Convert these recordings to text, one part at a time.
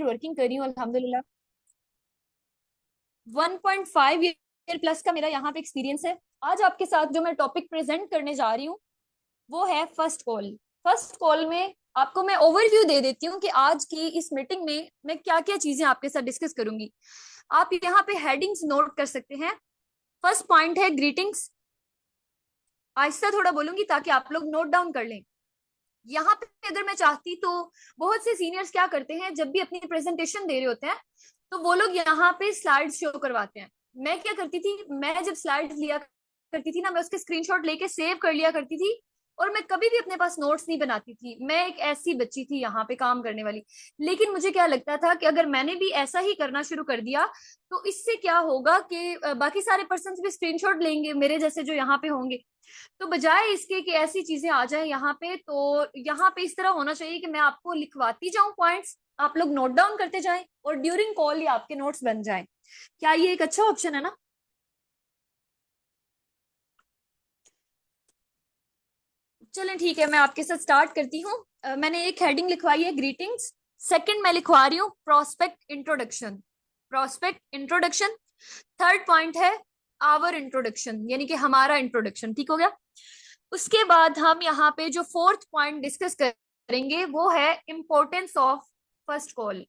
Working कर रही हूँ अल्हम्दुलिल्लाह। 1.5 ईयर प्लस का मेरा यहाँ पे एक्सपीरियंस है। आज आपके साथ जो मैं टॉपिक प्रेजेंट करने जा रही हूँ वो है फर्स्ट कॉल। फर्स्ट कॉल में आपको मैं ओवरव्यू दे देती हूँ कि आज की इस मीटिंग में मैं क्या क्या चीजें आपके साथ डिस्कस करूंगी। आप यहाँ पे हेडिंग्स नोट कर सकते हैं। फर्स्ट पॉइंट है ग्रीटिंग्स। आहिस्ता थोड़ा बोलूंगी ताकि आप लोग नोट डाउन कर लें। यहाँ पे अगर मैं चाहती तो बहुत से सीनियर्स क्या करते हैं, जब भी अपनी प्रेजेंटेशन दे रहे होते हैं तो वो लोग यहाँ पे स्लाइड शो करवाते हैं। मैं क्या करती थी, मैं जब स्लाइड लिया करती थी ना, मैं उसके स्क्रीनशॉट लेके सेव कर लिया करती थी और मैं कभी भी अपने पास नोट्स नहीं बनाती थी। मैं एक ऐसी बच्ची थी यहाँ पे काम करने वाली। लेकिन मुझे क्या लगता था कि अगर मैंने भी ऐसा ही करना शुरू कर दिया तो इससे क्या होगा कि बाकी सारे पर्सन भी स्क्रीनशॉट लेंगे मेरे जैसे जो यहाँ पे होंगे। तो बजाय इसके कि ऐसी चीजें आ जाए यहाँ पे, तो यहाँ पे इस तरह होना चाहिए कि मैं आपको लिखवाती जाऊं पॉइंट्स, आप लोग नोट डाउन करते जाएं और ड्यूरिंग कॉल ये आपके नोट्स बन जाएं। क्या ये एक अच्छा ऑप्शन है ना? चलें ठीक है, मैं आपके साथ स्टार्ट करती हूँ। मैंने एक हेडिंग लिखवाई है ग्रीटिंग्स। सेकंड मैं लिखवा रही हूँ prospect introduction. Prospect introduction. Third point है आवर इंट्रोडक्शन, यानी कि हमारा इंट्रोडक्शन। ठीक हो गया। उसके बाद हम यहाँ पे जो फोर्थ पॉइंट डिस्कस करेंगे वो है importance of first call.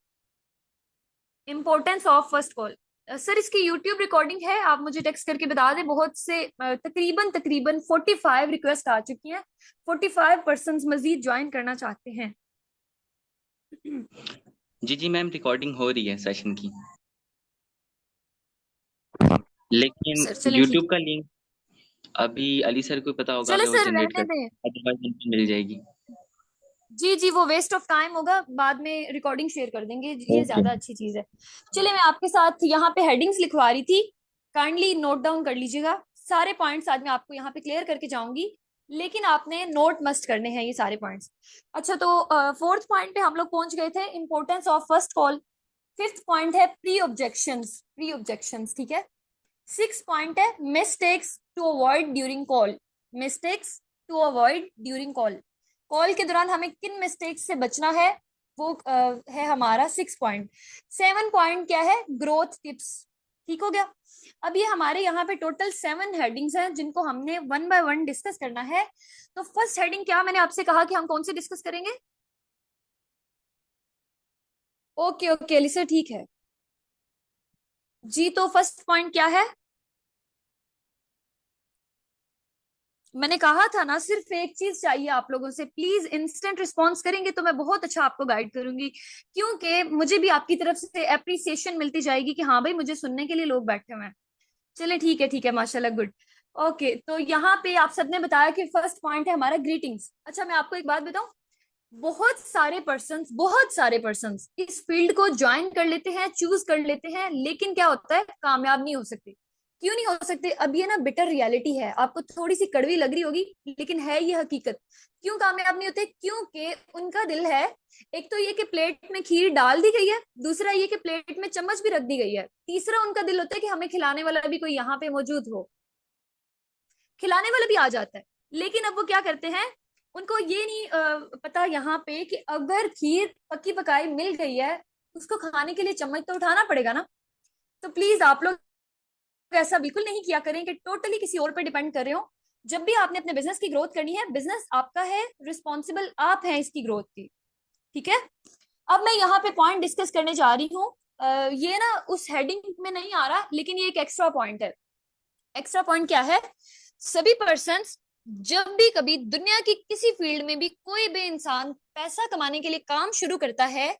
Importance of first call. Sir इसकी यूट्यूब रिकॉर्डिंग है, आप मुझे टेक्स्ट करके बता दें। बहुत से तकरीबन तकरीबन 45 रिक्वेस्ट आ चुकी हैं। 45 पर्सन मजीद ज्वाइन करना चाहते हैं। जी जी मैम, रिकॉर्डिंग हो रही है सेशन की, लेकिन सर चलें ठीक यूट्यूब है। का लिंक अभी अली सर को पता होगा, चले अगर वो सर जनरेट रहने कर, दें। अदरवाइज उनको मिल जाएगी। जी जी, वो वेस्ट ऑफ टाइम होगा, बाद में रिकॉर्डिंग शेयर कर देंगे, ये ओके। ज्यादा अच्छी चीज है। चलिए मैं आपके साथ यहाँ पे हेडिंग्स लिखवा रही थी, काइंडली नोट डाउन कर लीजिएगा। सारे पॉइंट्स आज मैं आपको यहाँ पे क्लियर करके जाऊंगी, लेकिन आपने नोट मस्ट करने हैं ये सारे पॉइंट्स। अच्छा तो फोर्थ पॉइंट पे हम लोग पहुंच गए थे, importance of first call. Fifth point है प्री ऑब्जेक्शंस। प्री ऑब्जेक्शंस ठीक है। सिक्स पॉइंट है mistakes to avoid during call. Mistakes to avoid during call. Call के दौरान हमें किन मिस्टेक्स से बचना है, वो है हमारा सिक्स पॉइंट। सेवन पॉइंट क्या है, ग्रोथ टिप्स। ठीक हो गया। अब ये हमारे यहाँ पे टोटल 7 हेडिंग्स हैं जिनको हमने वन बाय वन डिस्कस करना है। तो फर्स्ट हेडिंग क्या, मैंने आपसे कहा कि हम कौन से डिस्कस करेंगे? ओके ओके अली सर ठीक है जी। तो फर्स्ट पॉइंट क्या है? मैंने कहा था ना, सिर्फ एक चीज चाहिए आप लोगों से, प्लीज इंस्टेंट रिस्पॉन्स करेंगे तो मैं बहुत अच्छा आपको गाइड करूंगी, क्योंकि मुझे भी आपकी तरफ से अप्रिसिएशन मिलती जाएगी कि हाँ भाई मुझे सुनने के लिए लोग बैठे हुए हैं। चले ठीक है माशाल्लाह, गुड। ओके तो यहाँ पे आप सबने बताया कि फर्स्ट पॉइंट है हमारा ग्रीटिंग्स। अच्छा मैं आपको एक बात बताऊं, बहुत सारे पर्सन्स इस फील्ड को ज्वाइन कर लेते हैं, चूज कर लेते हैं, लेकिन क्या होता है, कामयाब नहीं हो सकते। क्यों नहीं हो सकते? अब ये ना बिटर रियलिटी है, आपको थोड़ी सी कड़वी लग रही होगी लेकिन है ये हकीकत। क्यों कामयाब नहीं होते? क्योंकि उनका दिल है, एक तो ये कि प्लेट में खीर डाल दी गई है, दूसरा ये कि प्लेट में चम्मच भी रख दी गई है, तीसरा उनका दिल होता है कि हमें खिलाने वाला भी कोई यहाँ पे मौजूद हो। खिलाने वाला भी आ जाता है, लेकिन अब वो क्या करते हैं, उनको ये नहीं पता यहाँ पे कि अगर खीर पक्की पकाई मिल गई है, उसको खाने के लिए चम्मच तो उठाना पड़ेगा ना। तो प्लीज आप लोग ऐसा बिल्कुल नहीं किया करें कि टोटली किसी और पे डिपेंड कर रहे हो। जब भी आपने अपने बिजनेस की ग्रोथ करनी है, बिजनेस आपका है, रिस्पॉन्सिबल आप हैं इसकी ग्रोथ की। ठीक है। अब मैं यहाँ पे पॉइंट डिस्कस करने जा रही हूँ। ये ना उस हेडिंग में नहीं आ रहा, लेकिन ये एक एक्स्ट्रा पॉइंट है। एक्स्ट्रा पॉइंट क्या है, सभी पर्सन जब भी कभी दुनिया की किसी फील्ड में भी कोई भी इंसान पैसा कमाने के लिए काम शुरू करता है,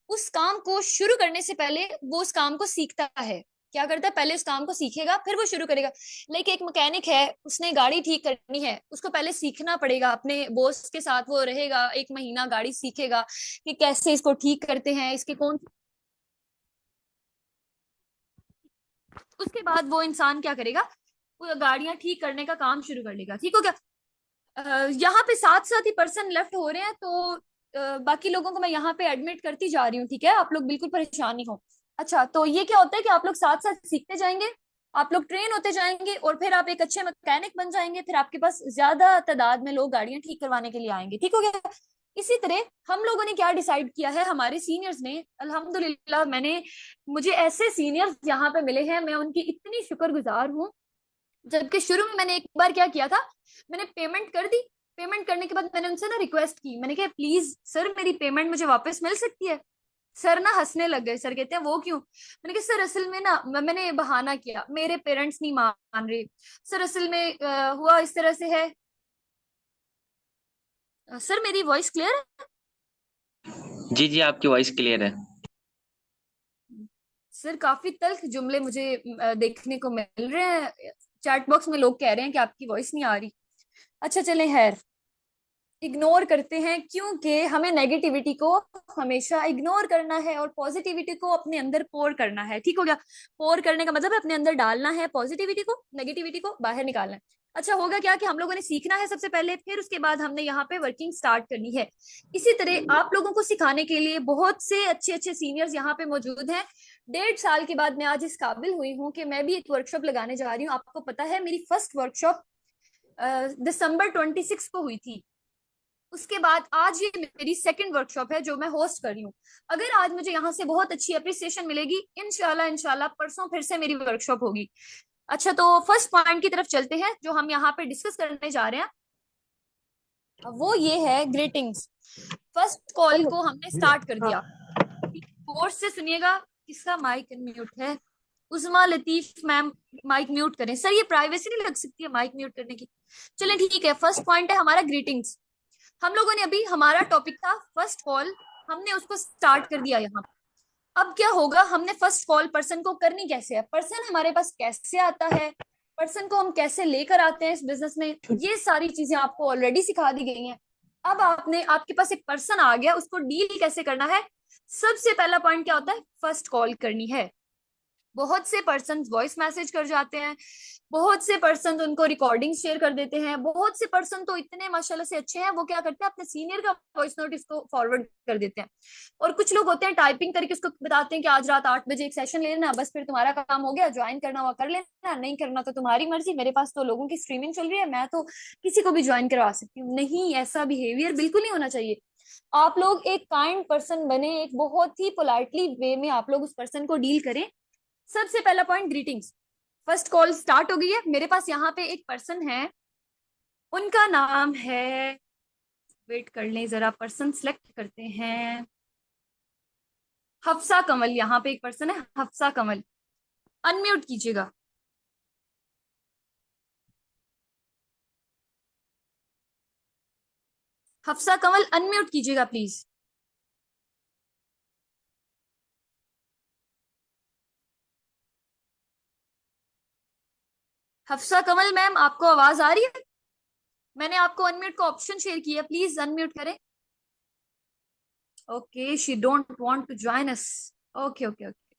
उस काम को शुरू करने से पहले वो उस काम को सीखता है। क्या करता है, पहले उस काम को सीखेगा फिर वो शुरू करेगा। लाइक एक मैकेनिक है, उसने गाड़ी ठीक करनी है, उसको पहले सीखना पड़ेगा, अपने बॉस के साथ वो रहेगा, एक महीना गाड़ी सीखेगा कि कैसे इसको ठीक करते हैं, इसके कौन। उसके बाद वो इंसान क्या करेगा, वो गाड़ियां ठीक करने का काम शुरू कर लेगा। ठीक हो गया। यहाँ पे साथ साथ ही पर्सन लेफ्ट हो रहे हैं, तो बाकी लोगों को मैं यहाँ पे एडमिट करती जा रही हूँ। ठीक है, आप लोग बिल्कुल परेशान नहीं हो। अच्छा तो ये क्या होता है कि आप लोग साथ साथ सीखते जाएंगे, आप लोग ट्रेन होते जाएंगे और फिर आप एक अच्छे मैकेनिक बन जाएंगे, फिर आपके पास ज्यादा तादाद में लोग गाड़ियां ठीक करवाने के लिए आएंगे। ठीक हो गया। इसी तरह हम लोगों ने क्या डिसाइड किया है, हमारे सीनियर्स ने, अल्हम्दुलिल्लाह मुझे ऐसे सीनियर्स यहाँ पे मिले हैं, मैं उनकी इतनी शुक्रगुजार हूँ। जबकि शुरू में मैंने एक बार क्या किया था, मैंने पेमेंट कर दी। पेमेंट करने के बाद मैंने उनसे ना रिक्वेस्ट की, मैंने कहा प्लीज सर मेरी पेमेंट मुझे वापस मिल सकती है। सर ना हंसने लग गए, सर कहते हैं वो क्यों? मैंने कहा सर असल में ना मैंने बहाना किया, मेरे पेरेंट्स नहीं मान रहे। सर असल में हुआ इस तरह से है। सर मेरी वॉइस क्लियर है? जी जी, आपकी वॉइस क्लियर है। सर काफी तल्ख जुमले मुझे देखने को मिल रहे हैं, चैट बॉक्स में लोग कह रहे हैं कि आपकी वॉइस नहीं आ रही। अच्छा चले खैर, इग्नोर करते हैं, क्योंकि हमें नेगेटिविटी को हमेशा इग्नोर करना है और पॉजिटिविटी को अपने अंदर पोर करना है। ठीक हो गया? पोर करने का मतलब है अपने अंदर डालना है पॉजिटिविटी को, नेगेटिविटी को बाहर निकालना है। अच्छा होगा क्या कि हम लोगों ने सीखना है सबसे पहले, फिर उसके बाद हमने यहाँ पे वर्किंग स्टार्ट करनी है। इसी तरह आप लोगों को सिखाने के लिए बहुत से अच्छे अच्छे सीनियर्स यहाँ पे मौजूद हैं। 1.5 साल के बाद मैं आज इस काबिल हुई हूँ कि मैं भी एक वर्कशॉप लगाने जा रही हूँ। आपको पता है मेरी फर्स्ट वर्कशॉप दिसंबर 26 को हुई थी। उसके बाद आज ये मेरी सेकंड वर्कशॉप है जो मैं होस्ट कर रही हूँ। अगर आज मुझे यहाँ से बहुत अच्छी अप्रिसिएशन मिलेगी, इंशाल्लाह इंशाल्लाह परसों फिर से मेरी वर्कशॉप होगी। अच्छा तो फर्स्ट पॉइंट की तरफ चलते हैं जो हम यहाँ पे डिस्कस करने जा रहे हैं, वो ये है ग्रीटिंग्स। फर्स्ट कॉल को हमने स्टार्ट कर दिया। गौर से सुनिएगा, किसका माइक म्यूट है? उस्मा लतीफ मैम माइक म्यूट करें। सर ये प्राइवेसी नहीं लग सकती है माइक म्यूट करने की? चलें ठीक है, फर्स्ट पॉइंट है हमारा ग्रीटिंग्स। हम लोगों ने अभी, हमारा टॉपिक था फर्स्ट कॉल, हमने उसको स्टार्ट कर दिया यहाँ। अब क्या होगा, हमने फर्स्ट कॉल पर्सन को करनी कैसे है, पर्सन हमारे पास कैसे आता है, पर्सन को हम कैसे लेकर आते हैं इस बिजनेस में, ये सारी चीजें आपको ऑलरेडी सिखा दी गई हैं। अब आपके पास एक पर्सन आ गया, उसको डील कैसे करना है। सबसे पहला पॉइंट क्या होता है, फर्स्ट कॉल करनी है। बहुत से पर्सन वॉइस मैसेज कर जाते हैं, बहुत से पर्सन उनको रिकॉर्डिंग शेयर कर देते हैं, बहुत से पर्सन तो इतने माशाल्लाह से अच्छे हैं वो क्या करते हैं अपने सीनियर का वॉइस नोट इसको फॉरवर्ड कर देते हैं। और कुछ लोग होते हैं टाइपिंग करके उसको बताते हैं कि आज रात 8 बजे एक सेशन ले लेना, बस फिर तुम्हारा काम हो गया, ज्वाइन करना हुआ कर लेना, नहीं करना तो तुम्हारी मर्जी, मेरे पास तो लोगों की स्ट्रीमिंग चल रही है, मैं तो किसी को भी ज्वाइन करवा सकती हूँ। नहीं, ऐसा बिहेवियर बिल्कुल नहीं होना चाहिए। आप लोग एक काइंड पर्सन बने, एक बहुत ही पोलाइटली वे में आप लोग उस पर्सन को डील करें। सबसे पहला point greetings. First call start हो गई है, मेरे पास यहाँ पे एक पर्सन है, उनका नाम है, वेट कर लें जरा, पर्सन सिलेक्ट करते हैं, हफ्सा कंवल। यहाँ पे एक पर्सन है हफ्सा कंवल, अनम्यूट कीजिएगा। हफ्सा कंवल अनम्यूट कीजिएगा प्लीज। हफ्सा कंवल मैम आपको आवाज आ रही है? मैंने आपको अनम्यूट का ऑप्शन शेयर किया, प्लीज अनम्यूट करें। Okay, she don't want to join us. Okay okay okay.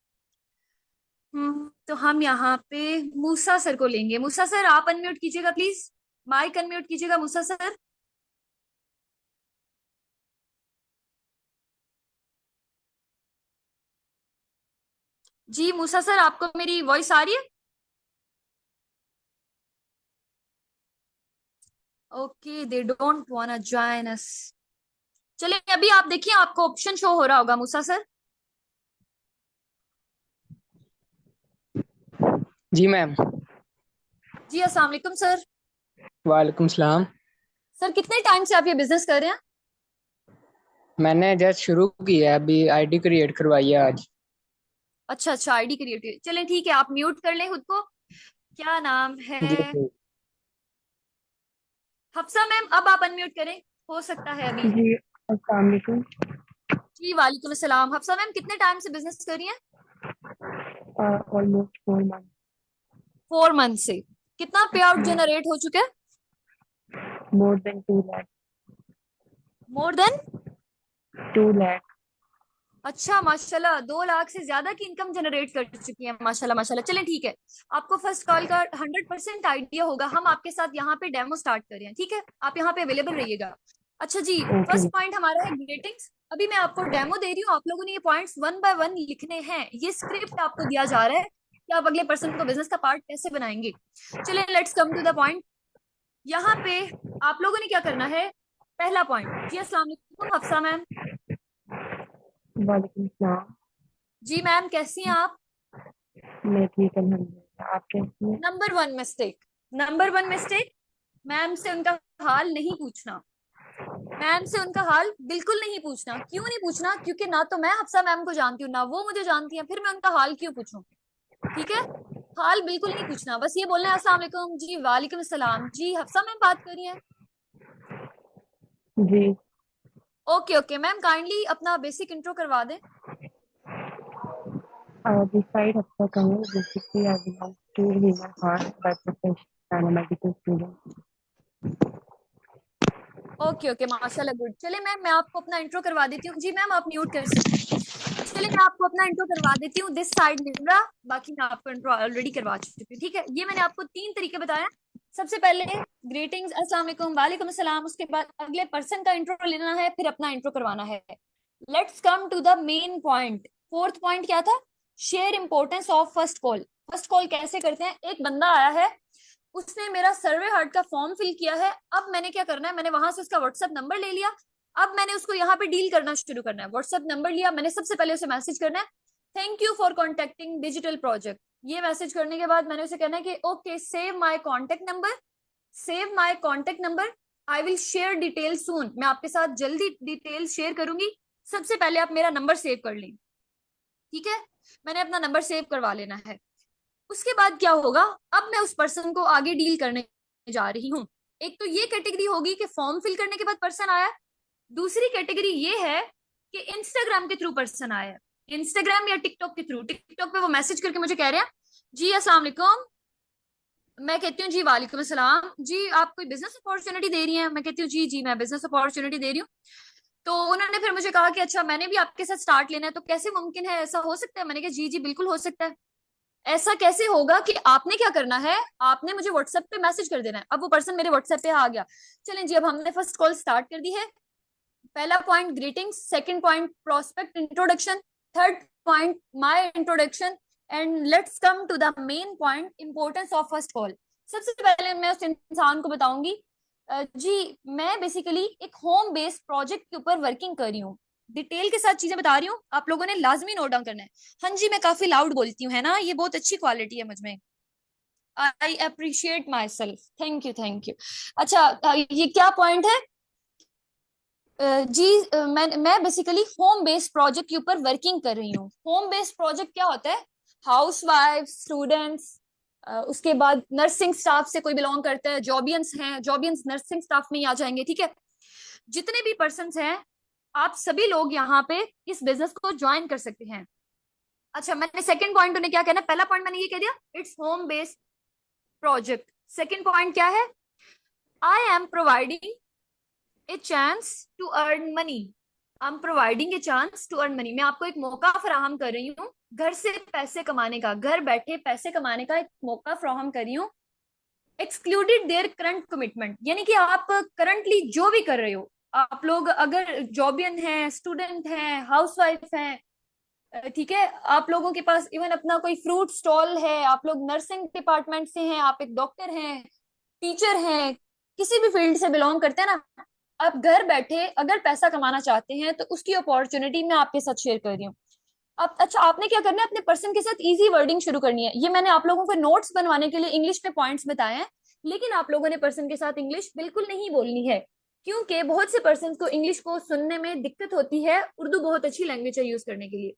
तो हम यहाँ पे मूसा सर को लेंगे। मूसा सर आप अनम्यूट कीजिएगा प्लीज, माइक अनम्यूट कीजिएगा मूसा सर। जी मूसा सर आपको मेरी वॉइस आ रही है? Okay, they don't वांना join us. चलिए अभी आप देखिए, आपको ऑप्शन शो हो रहा होगा मूसा सर। जी मैम। जी अस्सलाम वालेकुम सर। वालेकुम सलाम। सर कितने टाइम से आप ये बिजनेस कर रहे हैं? मैंने जस्ट शुरू किया है, अभी आईडी क्रिएट करवाई है आज। अच्छा अच्छा, आईडी क्रिएट, चलें ठीक है, आप म्यूट कर लें खुद को। क्या नाम है? जी जी। हफ्सा मैम अब आप अनम्यूट करें, हो सकता है अभी। जी अस्सलाम वालेकुम। जी वालेकुम अस्सलाम। हफ्सा मैम कितने टाइम से बिजनेस कर रही हैं? Almost 4 month. 4 मंथ से। कितना पे आउट जनरेट हो चुका है? More than 2 lakh. More than 2 lakh. अच्छा माशाल्लाह, 2 लाख से ज्यादा की इनकम जनरेट कर चुकी है, माशाल्लाह माशाल्लाह। चलें ठीक है, आपको फर्स्ट कॉल का 100% आइडिया होगा। हम आपके साथ यहाँ पे डेमो स्टार्ट कर रहे हैं, ठीक है? आप यहाँ पे अवेलेबल रहिएगा। अच्छा जी, ओके। फर्स्ट पॉइंट हमारा है ग्रीटिंग्स। अभी मैं आपको डेमो दे रही हूँ, आप लोगों ने ये पॉइंट्स 1 बाय 1 लिखने हैं। ये स्क्रिप्ट आपको दिया जा रहा है कि आप अगले पर्सन को बिजनेस का पार्ट कैसे बनाएंगे। चलिए let's come to the point. यहाँ पे आप लोगों ने क्या करना है, पहला पॉइंट जी, अस्सलाम वालेकुम हफ्सा मैम। वालेकुम सलाम। जी मैम, कैसी हैं आप? मैं ठीक अल्हम्दुलिल्लाह, आप कैसी हैं? नंबर वन मिस्टेक, मैम से उनका हाल नहीं पूछना। मैम से उनका हाल बिल्कुल नहीं पूछना। क्यों नहीं पूछना? क्योंकि ना तो मैं हफ्सा मैम को जानती हूँ, ना वो मुझे जानती है, फिर मैं उनका हाल क्यों पूछूं? ठीक है, हाल बिल्कुल नहीं पूछना। बस ये बोलना है अस्सलाम वालेकुम जी, वालेकुम सलाम जी, हफ्सा मैम बात कर रही हैं? जी। ओके ओके मैम, काइंडली अपना बेसिक इंट्रो करवा दें। This side Hafsa Kamil. Basically, I belong to Human Heart by profession. I'm a medical student. Okay okay, माशाल्लाह, गुड। चलिए मैम, मैं आपको अपना इंट्रो करवा देती हूँ। जी मैम, आप म्यूट कर सकती हैं। चलिए मैं आपको अपना इंट्रो करवा देती हूँ। दिस साइड निम्रा, बाकी मैं आपको इंट्रो ऑलरेडी करवा चुकी हूँ। ठीक है, ये मैंने आपको 3 तरीके बताया। सबसे पहले ग्रीटिंग्स, अस्सलाम वालेकुम, वालेकुम सलाम। उसके बाद अगले पर्सन का इंट्रो लेना है, फिर अपना इंट्रो करवाना है। Let's come to the main point. Fourth point क्या था? Share importance of first call. First call कैसे करते हैं? एक बंदा आया है, उसने मेरा सर्वे हार्ट का फॉर्म फिल किया है। अब मैंने क्या करना है? मैंने वहां से उसका व्हाट्सएप नंबर ले लिया। अब मैंने उसको यहाँ पे डील करना शुरू करना है। व्हाट्सएप नंबर लिया मैंने, सबसे पहले उसे मैसेज करना है, thank you for contacting digital project. ये मैसेज करने के बाद मैंने उसे कहना है कि okay, save my contact number, save my contact number, I will share detail soon. मैं आपके साथ जल्दी डिटेल शेयर करूंगी, सबसे पहले आप मेरा नंबर सेव कर लें। ठीक है, मैंने अपना नंबर सेव करवा लेना है। उसके बाद क्या होगा? अब मैं उस पर्सन को आगे डील करने जा रही हूँ। एक तो ये कैटेगरी होगी कि फॉर्म फिल करने के बाद पर्सन आया। दूसरी कैटेगरी ये है कि इंस्टाग्राम के थ्रू पर्सन आया है। इंस्टाग्राम या टिकटॉक के थ्रू। टिकटॉक पे वो मैसेज करके मुझे कह रहे हैं जी अस्सलाम वालेकुम। मैं कहती हूँ जी वालेकुम सलाम जी, आप कोई बिजनेस अपॉर्चुनिटी दे रही हैं? मैं कहती हूँ जी जी, मैं बिजनेस अपॉर्चुनिटी दे रही हूँ। तो उन्होंने फिर मुझे कहा कि अच्छा, मैंने भी आपके साथ स्टार्ट लेना है, तो कैसे मुमकिन है, ऐसा हो सकता है? मैंने कहा जी जी बिल्कुल हो सकता है। ऐसा कैसे होगा? कि आपने क्या करना है, आपने मुझे व्हाट्सएप पे मैसेज कर देना है। अब वो पर्सन मेरे व्हाट्सएप पे आ गया। चलें जी, अब हमने फर्स्ट कॉल स्टार्ट कर दी है। पहला point greetings, second point prospect introduction, third point my introduction, and let's come to the main point, importance of first call. सबसे पहले मैं उस इंसान को बताऊंगी जी, मैं बेसिकली एक होम बेस्ड प्रोजेक्ट के ऊपर वर्किंग कर रही हूँ। डिटेल के साथ चीजें बता रही हूँ, आप लोगों ने लाजमी नोट डाउन करना है। हाँ जी, मैं काफी लाउड बोलती हूँ, है ना? ये बहुत अच्छी क्वालिटी है मुझ में। I appreciate my self, thank you thank you. अच्छा, ये क्या पॉइंट है? जी, मैं बेसिकली होम बेस्ड प्रोजेक्ट के ऊपर वर्किंग कर रही हूँ। होम बेस्ड प्रोजेक्ट क्या होता है? हाउस वाइफ, स्टूडेंट्स, उसके बाद नर्सिंग स्टाफ से कोई बिलोंग करता है, जॉबियंस हैं, जॉबियंस नर्सिंग स्टाफ में ही आ जाएंगे। ठीक है, जितने भी पर्सन हैं, आप सभी लोग यहाँ पे इस बिजनेस को ज्वाइन कर सकते हैं। अच्छा, मैंने सेकंड पॉइंट उन्हें क्या कहना है? पहला पॉइंट मैंने ये कह दिया, it's home based project. Second point क्या है? I am providing a chance to earn money. I am providing a chance to earn money. मैं आपको एक मौका फराहम कर रही हूँ घर से पैसे कमाने का, घर बैठे पैसे कमाने का एक मौका फराहम कर रही हूँ, एक्सक्लूडेड देयर करंट कमिटमेंट। यानी कि आप करंटली जो भी कर रहे हो, आप लोग अगर जॉबियन हैं, स्टूडेंट हैं, हाउसवाइफ हैं, ठीक है, आप लोगों के पास इवन अपना कोई फ्रूट स्टॉल है, आप लोग नर्सिंग डिपार्टमेंट से हैं, आप एक डॉक्टर हैं, टीचर हैं, किसी भी फील्ड से बिलोंग करते हैं ना, आप घर बैठे अगर पैसा कमाना चाहते हैं तो उसकी अपॉर्चुनिटी मैं आपके साथ शेयर कर रही हूँ। अब अच्छा, आपने क्या करना है? अपने पर्सन के साथ इजी वर्डिंग शुरू करनी है। ये मैंने आप लोगों को नोट्स बनवाने के लिए इंग्लिश में पॉइंट्स बताए हैं, लेकिन आप लोगों ने पर्सन के साथ इंग्लिश बिल्कुल नहीं बोलनी है, क्योंकि बहुत से पर्सन को इंग्लिश को सुनने में दिक्कत होती है। उर्दू बहुत अच्छी लैंग्वेज है यूज करने के लिए।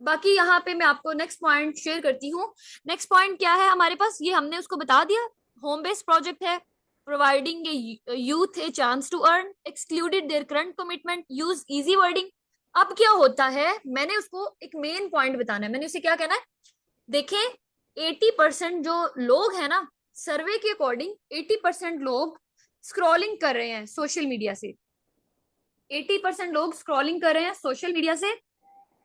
बाकी यहाँ पे मैं आपको नेक्स्ट पॉइंट शेयर करती हूँ। नेक्स्ट पॉइंट क्या है हमारे पास? ये हमने उसको बता दिया, होम बेस्ड प्रोजेक्ट है, providing youth a chance to earn, excluded their current commitment, use easy wording. अब क्या होता है? मैंने उसको एक मेन पॉइंट बताना है। मैंने उसे क्या कहना है? देखें, 80% जो लोग हैं ना, सर्वे के अकॉर्डिंग 80% लोग स्क्रॉलिंग कर रहे हैं सोशल मीडिया से। 80% लोग स्क्रॉलिंग कर रहे हैं सोशल मीडिया से।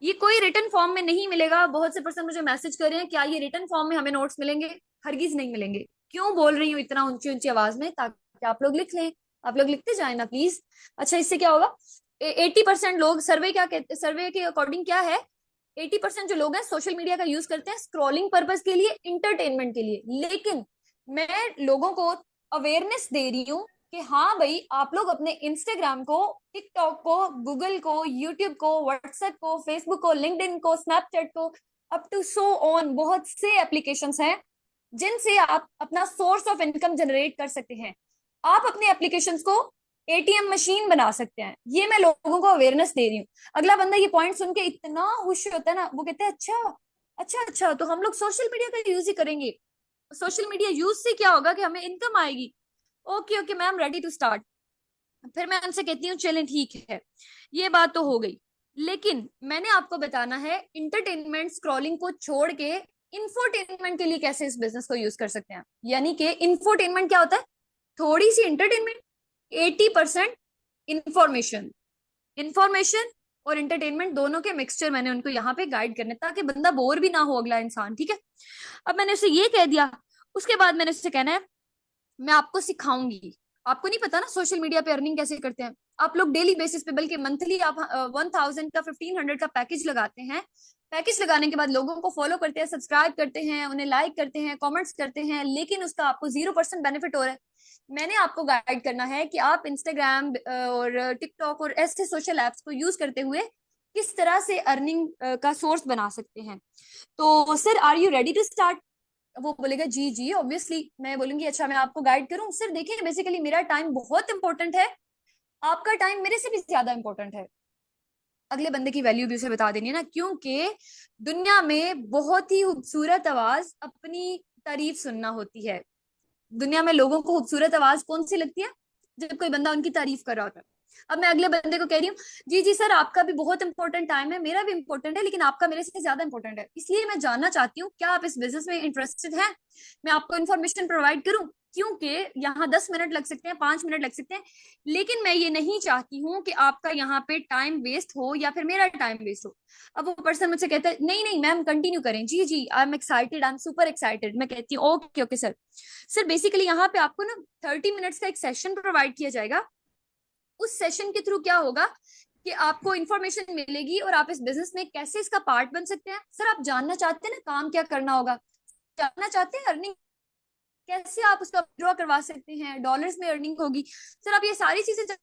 ये कोई रिटर्न फॉर्म में नहीं मिलेगा। बहुत से पर्सन मुझे मैसेज कर रहे हैं, क्या ये रिटर्न फॉर्म में हमें नोट्स मिलेंगे? हरगिज नहीं मिलेंगे। क्यों बोल रही हूँ इतना ऊंची ऊंची आवाज में? ताकि आप लोग लिख लें, आप लोग लिखते जाए ना प्लीज। अच्छा, इससे क्या होगा? 80% लोग, सर्वे क्या कहते, सर्वे के अकॉर्डिंग क्या है, 80% जो लोग हैं सोशल मीडिया का यूज करते हैं स्क्रॉलिंग पर्पज के लिए, इंटरटेनमेंट के लिए। लेकिन मैं लोगों को अवेयरनेस दे रही हूँ कि हाँ भाई, आप लोग अपने इंस्टाग्राम को, टिकटॉक को, गूगल को, यूट्यूब को, व्हाट्सएप को, फेसबुक को, लिंक्डइन को, स्नैपचैट को, अप टू सो ऑन, बहुत से एप्लीकेशंस हैं जिनसे आप अपना सोर्स ऑफ इनकम जनरेट कर सकते हैं। आप अपने एप्लीकेशंस को एटीएम मशीन बना सकते हैं। ये मैं लोगों को अवेयरनेस दे रही हूँ। अगला बंदा ये पॉइंट सुन के इतना खुश होता है ना, वो कहते हैं अच्छा अच्छा अच्छा, तो हम लोग सोशल मीडिया का यूज ही करेंगे। सोशल मीडिया यूज से क्या होगा कि हमें इनकम आएगी। Okay okay ma'am, ready to start. फिर मैं उनसे कहती हूँ चलें ठीक है, ये बात तो हो गई, लेकिन मैंने आपको बताना है इंटरटेनमेंट स्क्रॉलिंग को छोड़ के इंफोटेनमेंट के लिए कैसे इस बिजनेस को यूज कर सकते हैं। यानी कि इंफोटेनमेंट क्या होता है? थोड़ी सी इंटरटेनमेंट, 80% इंफॉर्मेशन। इंफॉर्मेशन और इंटरटेनमेंट दोनों के मिक्सचर मैंने उनको यहाँ पे गाइड करने, ताकि बंदा बोर भी ना हो, अगला इंसान। ठीक है, अब मैंने उसे ये कह दिया, उसके बाद मैंने उससे कहना है मैं आपको सिखाऊंगी। आपको नहीं पता ना सोशल मीडिया पे अर्निंग कैसे करते हैं। आप लोग डेली बेसिस पे, बल्कि मंथली आप 1000 का 1500 का पैकेज लगाते हैं। पैकेज लगाने के बाद लोगों को फॉलो करते हैं, सब्सक्राइब करते हैं, उन्हें लाइक करते हैं, कमेंट्स करते हैं, लेकिन उसका आपको 0% बेनिफिट हो रहा है। मैंने आपको गाइड करना है कि आप इंस्टाग्राम और टिकटॉक और ऐसे सोशल एप्स को यूज करते हुए किस तरह से अर्निंग का सोर्स बना सकते हैं। तो sir, are you ready to start? वो बोलेगा जी जी ऑब्वियसली। मैं बोलूंगी अच्छा, मैं आपको गाइड करूं? सर देखिए, बेसिकली मेरा टाइम बहुत इंपॉर्टेंट है, आपका टाइम मेरे से भी ज्यादा इंपॉर्टेंट है। अगले बंदे की वैल्यू भी उसे बता देनी है ना, क्योंकि दुनिया में बहुत ही खूबसूरत आवाज अपनी तारीफ सुनना होती है। दुनिया में लोगों को खूबसूरत आवाज कौन सी लगती है? जब कोई बंदा उनकी तारीफ कर रहा होता है। अब मैं अगले बंदे को कह रही हूँ जी जी सर, आपका भी बहुत इंपॉर्टेंट टाइम है, मेरा भी इंपॉर्टेंट है, लेकिन आपका मेरे से ज्यादा इंपॉर्टेंट है, इसलिए मैं जानना चाहती हूँ क्या आप इस बिजनेस में इंटरेस्टेड हैं? मैं आपको इन्फॉर्मेशन प्रोवाइड करूँ, क्योंकि यहाँ 10 मिनट लग सकते हैं, 5 मिनट लग सकते हैं, लेकिन मैं ये नहीं चाहती हूँ कि आपका यहाँ पे टाइम वेस्ट हो या फिर मेरा टाइम वेस्ट हो। अब वो पर्सन मुझसे कहता है नहीं नहीं मैम, कंटिन्यू करें, जी जी I am excited, I am super excited. मैं कहती हूँ okay okay sir. Sir basically यहाँ पे आपको ना 30 मिनट्स का एक सेशन प्रोवाइड किया जाएगा। उस सेशन के थ्रू क्या होगा कि आपको इंफॉर्मेशन मिलेगी और आप इस बिजनेस में कैसे इसका पार्ट बन सकते हैं। सर आप जानना चाहते हैं ना काम क्या करना होगा, जानना चाहते हैं अर्निंग कैसे आप उसका विड्रॉ करवा सकते हैं, डॉलर्स में अर्निंग होगी, सर आप ये सारी चीजें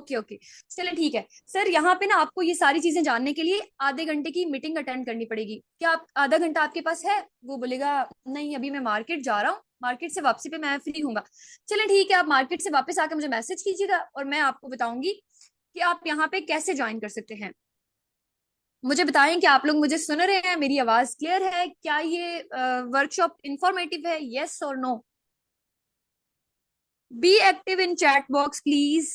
ओके ओके चले ठीक है सर। यहाँ पे ना आपको ये सारी चीजें जानने के लिए आधे घंटे की मीटिंग अटेंड करनी पड़ेगी, क्या आप आधा घंटा आपके पास है? वो बोलेगा नहीं, अभी मैं मार्केट जा रहा हूँ, मार्केट से वापसी पे मैं फ्री हूँ। चले ठीक है, आप मार्केट से वापस आके मुझे मैसेज कीजिएगा और मैं आपको बताऊंगी कि आप यहाँ पे कैसे ज्वाइन कर सकते हैं। मुझे बताएं कि आप लोग मुझे सुन रहे हैं, मेरी आवाज क्लियर है? क्या ये वर्कशॉप इंफॉर्मेटिव है? यस और no? Be active in chat box please.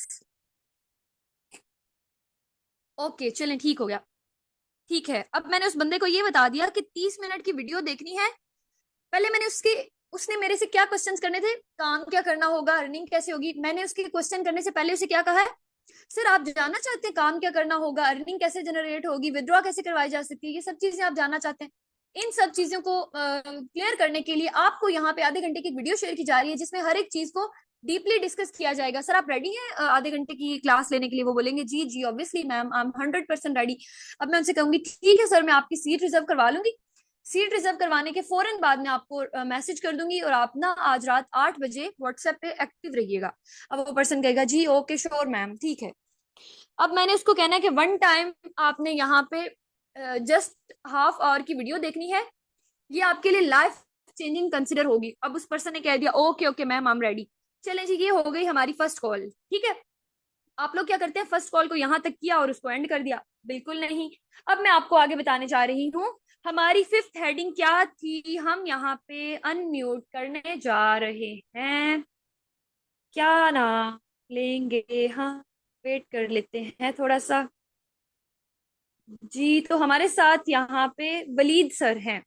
Okay चलें ठीक हो गया। ठीक है, अब मैंने उस बंदे को ये बता दिया कि 30 मिनट की वीडियो देखनी है। पहले मैंने उसने मेरे से क्या क्वेश्चंस करने थे, काम क्या करना होगा, अर्निंग कैसे होगी। मैंने उसके क्वेश्चन करने से पहले उसे क्या कहा है, सर आप जानना चाहते हैं काम क्या करना होगा, अर्निंग कैसे जनरेट होगी, विड्रॉ कैसे करवाई जा सकती है, ये सब चीजें आप जानना चाहते हैं। इन सब चीजों को क्लियर करने के लिए आपको यहाँ पे आधे घंटे की वीडियो शेयर की जा रही है, जिसमें हर एक चीज को डीपली डिस्कस किया जाएगा। सर आप रेडी हैं आधे घंटे की क्लास लेने के लिए? वो बोलेंगे जी जी obviously ma'am, I am 100% ready. अब मैं उनसे कहूंगी ठीक है सर, मैं आपकी सीट रिजर्व करवा लूंगी। सीट रिजर्व करवाने के फौरन बाद में आपको मैसेज कर दूंगी और आप ना आज रात 8 बजे व्हाट्सएप पे एक्टिव रहिएगा। अब वो पर्सन कहेगा जी ओके श्योर मैम, ठीक है। अब मैंने उसको कहना है कि वन टाइम आपने यहाँ पे जस्ट हाफ आवर की वीडियो देखनी है, ये आपके लिए लाइफ चेंजिंग कंसिडर होगी। अब उस पर्सन ने कह दिया okay okay ma'am I am ready. चलें जी, ये हो गई हमारी फर्स्ट कॉल। ठीक है, आप लोग क्या करते हैं, फर्स्ट कॉल को यहाँ तक किया और उसको एंड कर दिया? बिल्कुल नहीं। अब मैं आपको आगे बताने जा रही हूँ हमारी फिफ्थ हेडिंग क्या थी। हम यहाँ पे अनम्यूट करने जा रहे हैं, क्या नाम लेंगे? हाँ वेट कर लेते हैं थोड़ा सा। जी तो हमारे साथ यहाँ पे वलीद सर हैं।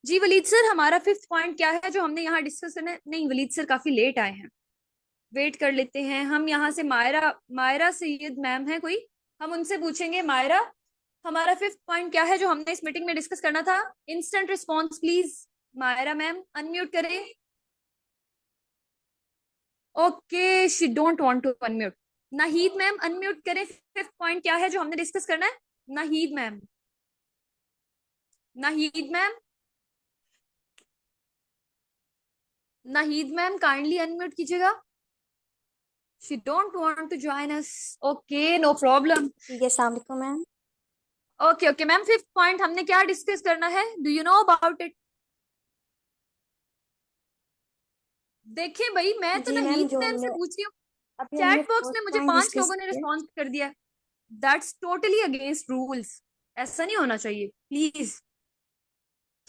जी वलीद सर, हमारा फिफ्थ पॉइंट क्या है जो हमने यहाँ डिस्कस करना है? नहीं वलीद सर काफी लेट आए हैं, वेट कर लेते हैं। हम यहाँ से मायरा मायरा सैयद मैम है कोई, हम उनसे पूछेंगे। मायरा, हमारा फिफ्थ पॉइंट क्या है जो हमने इस मीटिंग में डिस्कस करना था? Instant response please. Myra ma'am unmute करें। Okay she don't want to unmute. Nahid ma'am unmute करें। फिफ्थ पॉइंट क्या है जो हमने डिस्कस करना है? Nahid ma'am, Nahid ma'am, Nahid ma'am kindly unmute कीजिएगा। She don't want to join us. Okay, no problem. ठीक है, अस्सलाम वालेकुम ma'am. Okay okay ma'am, fifth point हमने क्या डिस्कस करना है, do you know about it? देखिए भाई, मैं तो जी मैम, नाहीद जो मैम से हमने पूछ रही हूँ, अभी हमने चैट बॉक्स में फोर्थ मुझे पॉइंट 5 डिस्कस लोगों ने किया। रिस्पॉन्स कर दिया। दैट्स टोटली अगेंस्ट रूल्स, ऐसा नहीं होना चाहिए प्लीज।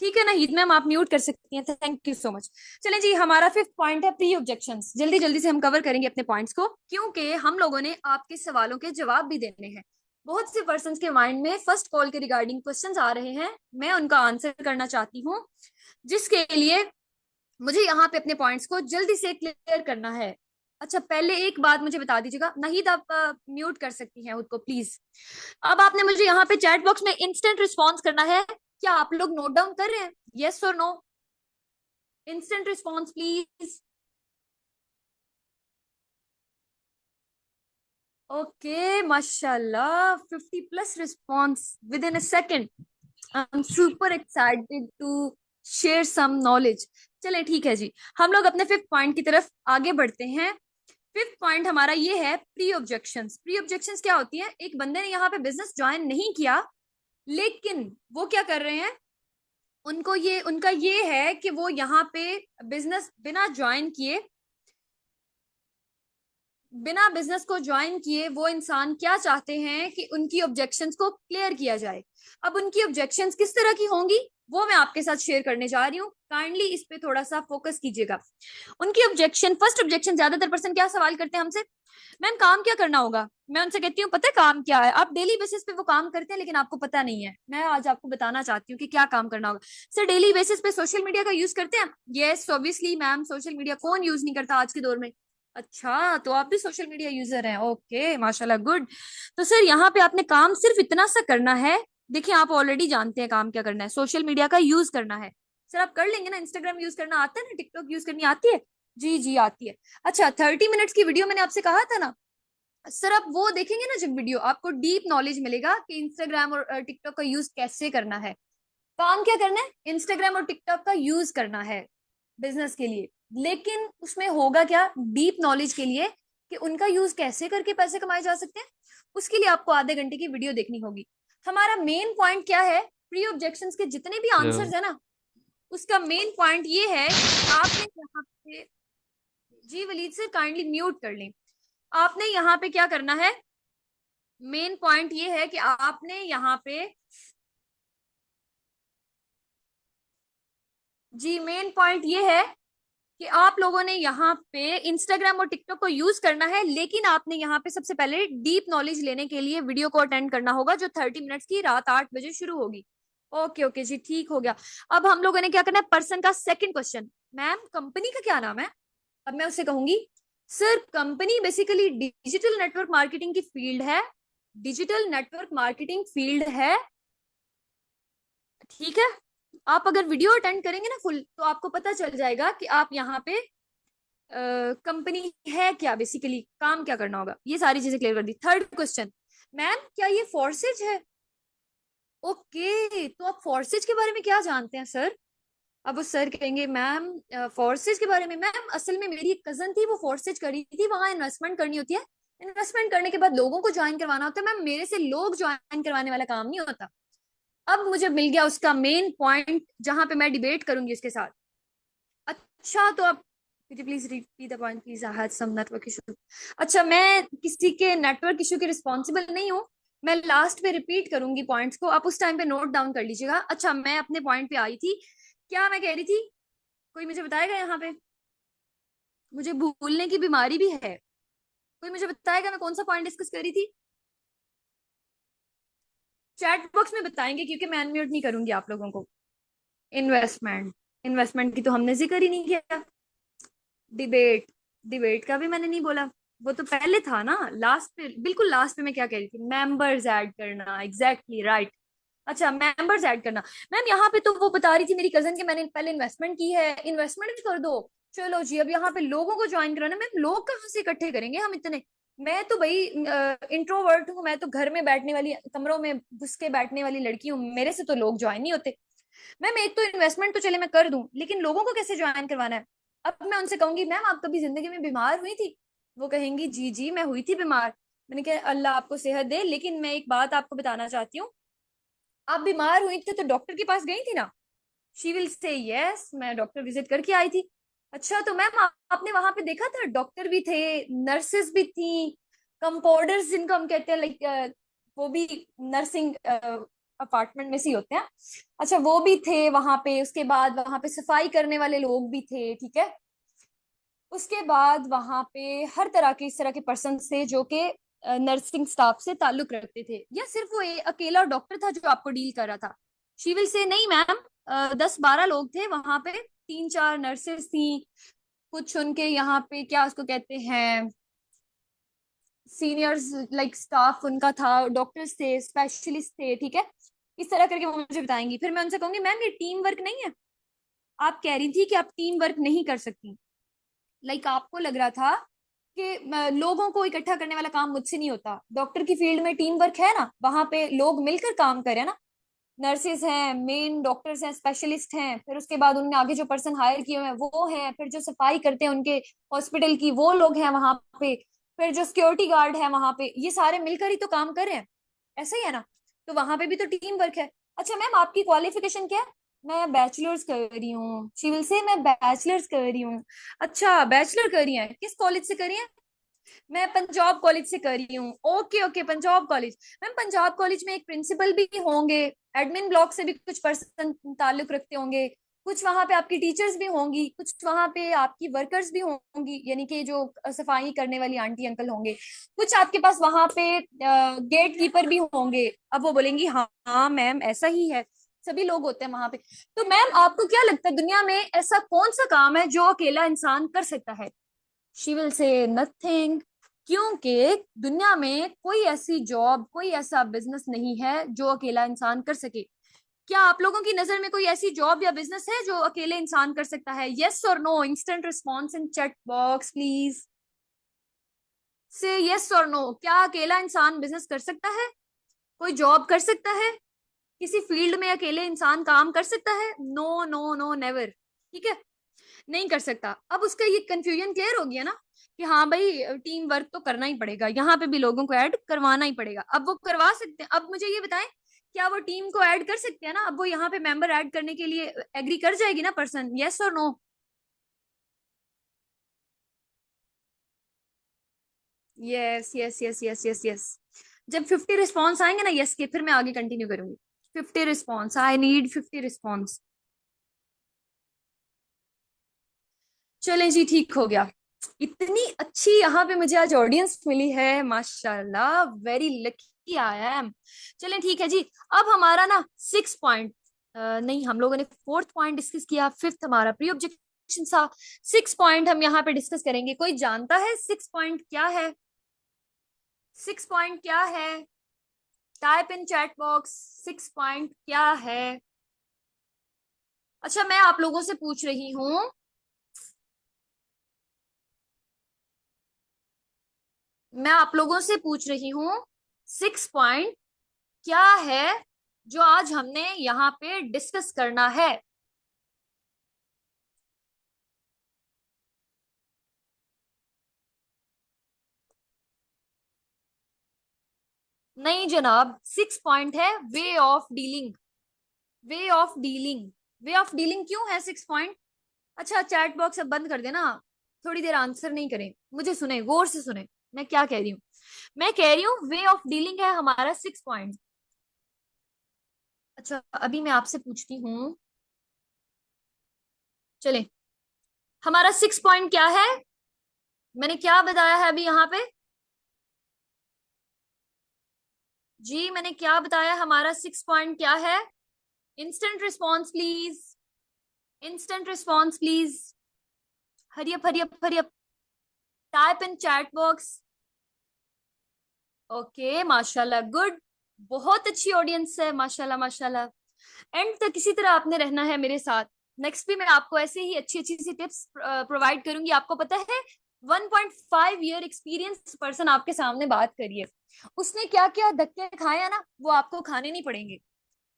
ठीक है नाहिद मैम, आप म्यूट कर सकती हैं, थैंक यू सो मच। चलें जी, हमारा फिफ्थ पॉइंट है प्री ऑब्जेक्शंस। जल्दी जल्दी से हम कवर करेंगे अपने पॉइंट्स को, क्योंकि हम लोगों ने आपके सवालों के जवाब भी देने हैं। बहुत से पर्सन्स के माइंड में फर्स्ट कॉल के रिगार्डिंग क्वेश्चंस आ रहे हैं, मैं उनका आंसर करना चाहती हूँ, जिसके लिए मुझे यहाँ पे अपने पॉइंट्स को जल्दी से क्लियर करना है। अच्छा, पहले एक बात मुझे बता दीजिएगा, नाहिद आप म्यूट कर सकती हैं खुद को प्लीज। अब आपने मुझे यहाँ पे चैट बॉक्स में इंस्टेंट रिस्पॉन्स करना है, क्या आप लोग नोट डाउन कर रहे हैं? यस और no? Instant response please. Okay माशाल्लाह, 50+ response within a second. I am super excited to share some knowledge. चले ठीक है जी, हम लोग अपने फिफ्थ पॉइंट की तरफ आगे बढ़ते हैं। फिफ्थ पॉइंट हमारा ये है प्री ऑब्जेक्शंस। प्री ऑब्जेक्शंस क्या होती है? एक बंदे ने यहाँ पे बिजनेस ज्वाइन नहीं किया, लेकिन वो क्या कर रहे हैं, उनका ये है कि वो यहाँ पे बिजनेस बिना बिजनेस को ज्वाइन किए वो इंसान क्या चाहते हैं कि उनकी ऑब्जेक्शंस को क्लियर किया जाए। अब उनकी ऑब्जेक्शंस किस तरह की होंगी वो मैं आपके साथ शेयर करने जा रही हूँ, काइंडली इस पे थोड़ा सा फोकस कीजिएगा। उनकी ऑब्जेक्शन, फर्स्ट ऑब्जेक्शन, ज्यादातर पर्सन क्या सवाल करते हैं हमसे, मैम काम क्या करना होगा? मैं उनसे कहती हूँ पता है काम क्या है? आप डेली बेसिस पे वो काम करते हैं लेकिन आपको पता नहीं है। मैं आज आपको बताना चाहती हूँ कि क्या काम करना होगा। सर डेली बेसिस पे सोशल मीडिया का यूज करते हैं? Yes obviously ma'am, social media कौन यूज नहीं करता आज के दौर में। अच्छा, तो आप भी सोशल मीडिया यूजर हैं, ओके माशाल्लाह, गुड। तो सर यहाँ पे आपने काम सिर्फ इतना सा करना है। देखिए आप ऑलरेडी जानते हैं काम क्या करना है, सोशल मीडिया का यूज करना है। सर आप कर लेंगे ना? इंस्टाग्राम यूज करना आता है ना? टिकटॉक यूज करनी आती है? जी जी आती है। अच्छा, 30 मिनट्स की वीडियो मैंने आपसे कहा था ना, सर आप वो देखेंगे ना जब वीडियो, आपको डीप नॉलेज मिलेगा कि इंस्टाग्राम और टिकटॉक का यूज कैसे करना है। काम क्या करना है? इंस्टाग्राम और टिकटॉक का यूज करना है बिजनेस के लिए। लेकिन उसमें होगा क्या, डीप नॉलेज के लिए कि उनका यूज कैसे करके पैसे कमाए जा सकते हैं, उसके लिए आपको आधे घंटे की वीडियो देखनी होगी। हमारा मेन पॉइंट क्या है, प्री ऑब्जेक्शंस के जितने भी आंसर्स है ना, उसका मेन पॉइंट ये है कि आपने यहाँ पे, जी वलीद सर काइंडली म्यूट कर लें। आपने यहाँ पे क्या करना है, मेन पॉइंट ये है कि आपने यहाँ पे, जी मेन पॉइंट ये है कि आप लोगों ने यहाँ पे इंस्टाग्राम और टिकटॉक को यूज करना है, लेकिन आपने यहाँ पे सबसे पहले डीप नॉलेज लेने के लिए वीडियो को अटेंड करना होगा, जो 30 मिनट्स की रात 8 बजे शुरू होगी। ओके ओके जी, ठीक हो गया। अब हम लोगों ने क्या करना है, पर्सन का सेकंड क्वेश्चन, मैम कंपनी का क्या नाम है? अब मैं उससे कहूंगी sir company basically digital network marketing की फील्ड है, डिजिटल नेटवर्क मार्केटिंग फील्ड है। ठीक है, आप अगर वीडियो अटेंड करेंगे ना फुल, तो आपको पता चल जाएगा कि आप यहाँ पे कंपनी है क्या, बेसिकली काम क्या करना होगा, ये सारी चीजें क्लियर कर दी। थर्ड क्वेश्चन, मैम क्या ये फोर्सेज है? ओके, तो आप फोर्सेज के बारे में क्या जानते हैं सर? अब वो सर कहेंगे मैम फोर्सेज के बारे में, मैम असल में मेरी एक कजन थी, वो फोर्सेज करी थी, वहां इन्वेस्टमेंट करनी होती है, इन्वेस्टमेंट करने के बाद लोगों को ज्वाइन करवाना होता है, मैम मेरे से लोग ज्वाइन करवाने वाला काम नहीं होता। अब मुझे मिल गया उसका मेन पॉइंट, जहां पे मैं डिबेट करूंगी उसके साथ। अच्छा, तो आप please repeat the point please, I had some network issue. अच्छा, मैं किसी के नेटवर्क इशू के रिस्पॉन्सिबल नहीं हूँ, मैं लास्ट पे रिपीट करूंगी पॉइंट्स को, आप उस टाइम पे नोट डाउन कर लीजिएगा। अच्छा, मैं अपने पॉइंट पे आई थी, क्या मैं कह रही थी, कोई मुझे बताएगा? यहाँ पे मुझे भूलने की बीमारी भी है, कोई मुझे बताएगा मैं कौन सा पॉइंट डिस्कस कर रही थी? चैट बॉक्स में बताएंगे, क्योंकि मैं अनम्यूट नहीं करूंगी आप लोगों को। इन्वेस्टमेंट, इन्वेस्टमेंट की तो हमने जिक्र ही नहीं किया। डिबेट, डिबेट का भी मैंने नहीं बोला, वो तो पहले था ना, लास्ट पे, बिल्कुल लास्ट पे मैं क्या कह रही थी, मेंबर्स ऐड करना, एग्जैक्टली राइट। अच्छा, मेंबर्स ऐड करना, मैम यहाँ पे तो वो बता रही थी मेरी कजन के, मैंने पहले इन्वेस्टमेंट की है, इन्वेस्टमेंट भी कर दो। चलो जी, अब यहाँ पे लोगों को ज्वाइन कराना, मैम लोग कहाँ से इकट्ठे करेंगे हम इतने? मैं तो भाई इंट्रोवर्ट हूँ, मैं तो घर में बैठने वाली, कमरों में घुस के बैठने वाली लड़की हूँ, मेरे से तो लोग ज्वाइन नहीं होते। मैम एक तो इन्वेस्टमेंट तो चले मैं कर दूं, लेकिन लोगों को कैसे ज्वाइन करवाना है? अब मैं उनसे कहूंगी मैम आप कभी जिंदगी में बीमार हुई थी? वो कहेंगी जी जी मैं हुई थी बीमार। मैंने कहा अल्लाह आपको सेहत दे, लेकिन मैं एक बात आपको बताना चाहती हूँ, आप बीमार हुई थी तो डॉक्टर के पास गई थी ना? शी विल से यस, मैं डॉक्टर विजिट करके आई थी। अच्छा तो मैम आपने वहां पे देखा था डॉक्टर भी थे, नर्सेस भी थी, कंपाउंडर्स जिनको हम कहते हैं, लाइक वो भी नर्सिंग अपार्टमेंट में से ही होते हैं। अच्छा वो भी थे वहां पे, उसके बाद वहां पे सफाई करने वाले लोग भी थे, ठीक है। उसके बाद वहां पे हर तरह के इस तरह के पर्सन थे जो कि नर्सिंग स्टाफ से ताल्लुक रखते थे, या सिर्फ वो अकेला डॉक्टर था जो आपको डील कर रहा था? शी विल से नहीं मैम, 10-12 लोग थे वहां पे, 3-4 नर्सेस थी, कुछ उनके यहाँ पे क्या उसको कहते हैं, सीनियर्स लाइक स्टाफ उनका था, डॉक्टर्स थे, स्पेशलिस्ट थे, ठीक है। इस तरह करके वो मुझे बताएंगी। फिर मैं उनसे कहूंगी मैम ये टीम वर्क नहीं है, आप कह रही थी कि आप टीम वर्क नहीं कर सकती, लाइक आपको लग रहा था कि लोगों को इकट्ठा करने वाला काम मुझसे नहीं होता। डॉक्टर की फील्ड में टीम वर्क है ना, वहां पे लोग मिलकर काम करें ना, नर्सेज हैं, मेन डॉक्टर्स हैं, स्पेशलिस्ट हैं, फिर उसके बाद उन्होंने आगे जो पर्सन हायर किए हुए हैं वो हैं, फिर जो सफाई करते हैं उनके हॉस्पिटल की वो लोग हैं वहां पे, फिर जो सिक्योरिटी गार्ड है वहां पे, ये सारे मिलकर ही तो काम कर रहे हैं, ऐसा ही है ना? तो वहां पे भी तो टीम वर्क है। अच्छा मैम आपकी क्वालिफिकेशन क्या है? मैं बैचलर्स कर रही हूँ। शी विल से मैं बैचलर्स कर रही हूँ। अच्छा बैचलर कर रही है, किस कॉलेज से कर रही है? मैं पंजाब कॉलेज से कर रही हूँ। Okay okay Punjab college. Ma'am Punjab college में एक प्रिंसिपल भी होंगे, एडमिन ब्लॉक से भी कुछ पर्सन ताल्लुक रखते होंगे, कुछ वहां पे आपकी टीचर्स भी होंगी, कुछ वहां पे आपकी वर्कर्स भी होंगी, यानी कि जो सफाई करने वाली आंटी अंकल होंगे, कुछ आपके पास वहां पे गेट कीपर भी होंगे। अब वो बोलेंगी हाँ हाँ मैम ऐसा ही है, सभी लोग होते हैं वहां पे। तो मैम आपको क्या लगता है दुनिया में ऐसा कौन सा काम है जो अकेला इंसान कर सकता है? शी विल से नथिंग, क्योंकि दुनिया में कोई ऐसी जॉब, कोई ऐसा बिजनेस नहीं है जो अकेला इंसान कर सके। क्या आप लोगों की नजर में कोई ऐसी जॉब या बिजनेस है जो अकेले इंसान कर सकता है? यस और no, instant response in chat box please. से यस और नो, क्या अकेला इंसान बिजनेस कर सकता है, कोई जॉब कर सकता है, किसी फील्ड में अकेले इंसान काम कर सकता है? नो नो नो नेवर, ठीक है, नहीं कर सकता। अब उसका ये कंफ्यूजन क्लियर हो गया ना कि हाँ भाई टीम वर्क तो करना ही पड़ेगा, यहाँ पे भी लोगों को ऐड करवाना ही पड़ेगा। अब वो करवा सकते हैं। अब मुझे ये बताएं क्या वो टीम को ऐड कर सकते हैं ना? अब वो यहाँ पे मेंबर ऐड करने के लिए एग्री कर जाएगी ना पर्सन? यस और no? Yes yes yes yes yes yes. जब 50 रिस्पॉन्स आएंगे ना यस के, फिर मैं आगे कंटिन्यू करूंगी। 50 रिस्पॉन्स, आई नीड 50 रिस्पॉन्स। चलें जी ठीक हो गया। इतनी अच्छी यहाँ पे मुझे आज ऑडियंस मिली है, माशाल्लाह, वेरी लकी आई एम। चलें ठीक है जी। अब हमारा ना 6 पॉइंट, नहीं हम लोगों ने 4th पॉइंट डिस्कस किया, 5th हमारा प्री ऑब्जेक्शन था, 6 पॉइंट हम यहाँ पे डिस्कस करेंगे। कोई जानता है 6 पॉइंट क्या है? 6 पॉइंट क्या है? Type in chat box, 6 point क्या है? अच्छा मैं आप लोगों से पूछ रही हूँ, मैं आप लोगों से पूछ रही हूँ 6 पॉइंट क्या है जो आज हमने यहाँ पे डिस्कस करना है? नहीं जनाब, 6 पॉइंट है way of dealing. Way of dealing, way of dealing क्यों है 6 पॉइंट? अच्छा चैट बॉक्स अब बंद कर देना, थोड़ी देर आंसर नहीं करें, मुझे सुने, गौर से सुने मैं क्या कह रही हूँ। मैं कह रही हूँ वे ऑफ डीलिंग है हमारा 6 पॉइंट। अच्छा अभी मैं आपसे पूछती हूँ, चले, हमारा 6 पॉइंट क्या है? मैंने क्या बताया है अभी यहाँ पे? जी मैंने क्या बताया, हमारा 6 पॉइंट क्या है? Instant response please, instant response please, hurry up hurry up hurry up, type in chat box. Okay माशाल्लाह, गुड, बहुत अच्छी ऑडियंस है, माशाल्लाह माशाल्लाह। एंड तक इसी तरह आपने रहना है मेरे साथ। नेक्स्ट भी मैं आपको ऐसे ही अच्छी अच्छी सी टिप्स प्रोवाइड करूंगी। आपको पता है 1.5 ईयर एक्सपीरियंस पर्सन आपके सामने बात करिए, उसने क्या क्या धक्के खाए हैं ना, वो आपको खाने नहीं पड़ेंगे।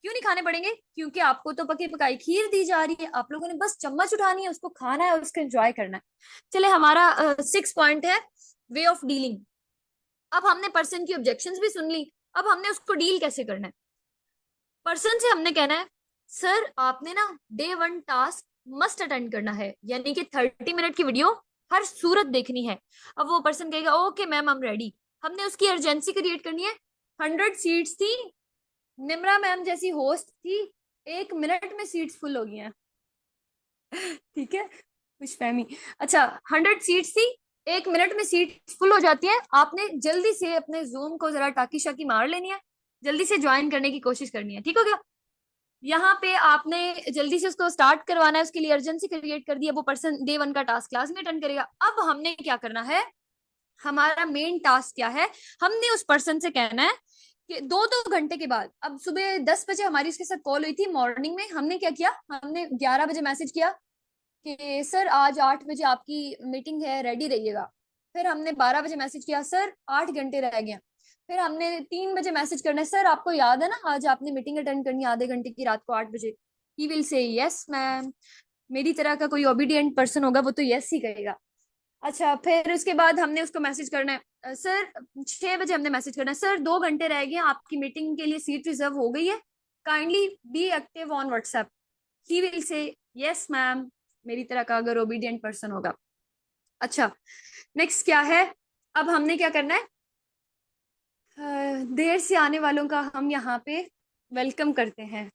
क्यों नहीं खाने पड़ेंगे? क्योंकि आपको तो पकी पकाई खीर दी जा रही है, आप लोगों ने बस चम्मच उठानी है, उसको खाना है और उसको एंजॉय करना है। चले हमारा 6 पॉइंट है वे ऑफ डीलिंग। अब हमने पर्सन की ऑब्जेक्शंस भी सुन ली, अब हमने उसको डील कैसे करना है। पर्सन से हमने कहना है सर आपने ना डे 1 टास्क मस्ट अटेंड करना है, यानी कि 30 मिनट की वीडियो हर सूरत देखनी है। अब वो पर्सन कहेगा okay ma'am I am ready. हमने उसकी अर्जेंसी क्रिएट करनी है। 100 सीट्स थी, निम्रा मैम जैसी होस्ट थी, 1 मिनट में सीट्स फुल हो गई हैं। ठीक है, खुश फहमी। अच्छा, 100 सीट्स थी, 1 मिनट में सीट फुल हो जाती है। आपने जल्दी से अपने जूम को जरा टाकी शाकी मार लेनी है, जल्दी से ज्वाइन करने की कोशिश करनी है। ठीक हो गया। यहाँ पे आपने जल्दी से उसको स्टार्ट करवाना है, उसके लिए अर्जेंसी क्रिएट कर दी है। वो पर्सन डे 1 का टास्क क्लास में अटेंड करेगा। अब हमने क्या करना है, हमारा मेन टास्क क्या है, हमने उस पर्सन से कहना है कि 2-2 घंटे के बाद, अब सुबह 10 बजे हमारी उसके साथ कॉल हुई थी मॉर्निंग में, हमने क्या किया, हमने 11 बजे मैसेज किया कि सर आज 8 बजे आपकी मीटिंग है, रेडी रहिएगा। फिर हमने 12 बजे मैसेज किया सर 8 घंटे रह गए। फिर हमने 3 बजे मैसेज करना है सर आपको याद है ना आज आपने मीटिंग अटेंड करनी है आधे घंटे की रात को 8 बजे। He will say yes ma'am. मेरी तरह का कोई ओबीडियंट पर्सन होगा वो तो यस ही कहेगा। अच्छा, फिर उसके बाद हमने उसको मैसेज करना है सर 6 बजे हमने मैसेज करना है सर 2 घंटे रह गए आपकी मीटिंग के लिए सीट रिजर्व हो गई है, kindly be active on WhatsApp. He will say yes ma'am, मेरी तरह का अगर ओबीडियंट पर्सन होगा। अच्छा, नेक्स्ट क्या है, अब हमने क्या करना है, देर से आने वालों का हम यहाँ पे वेलकम करते हैं।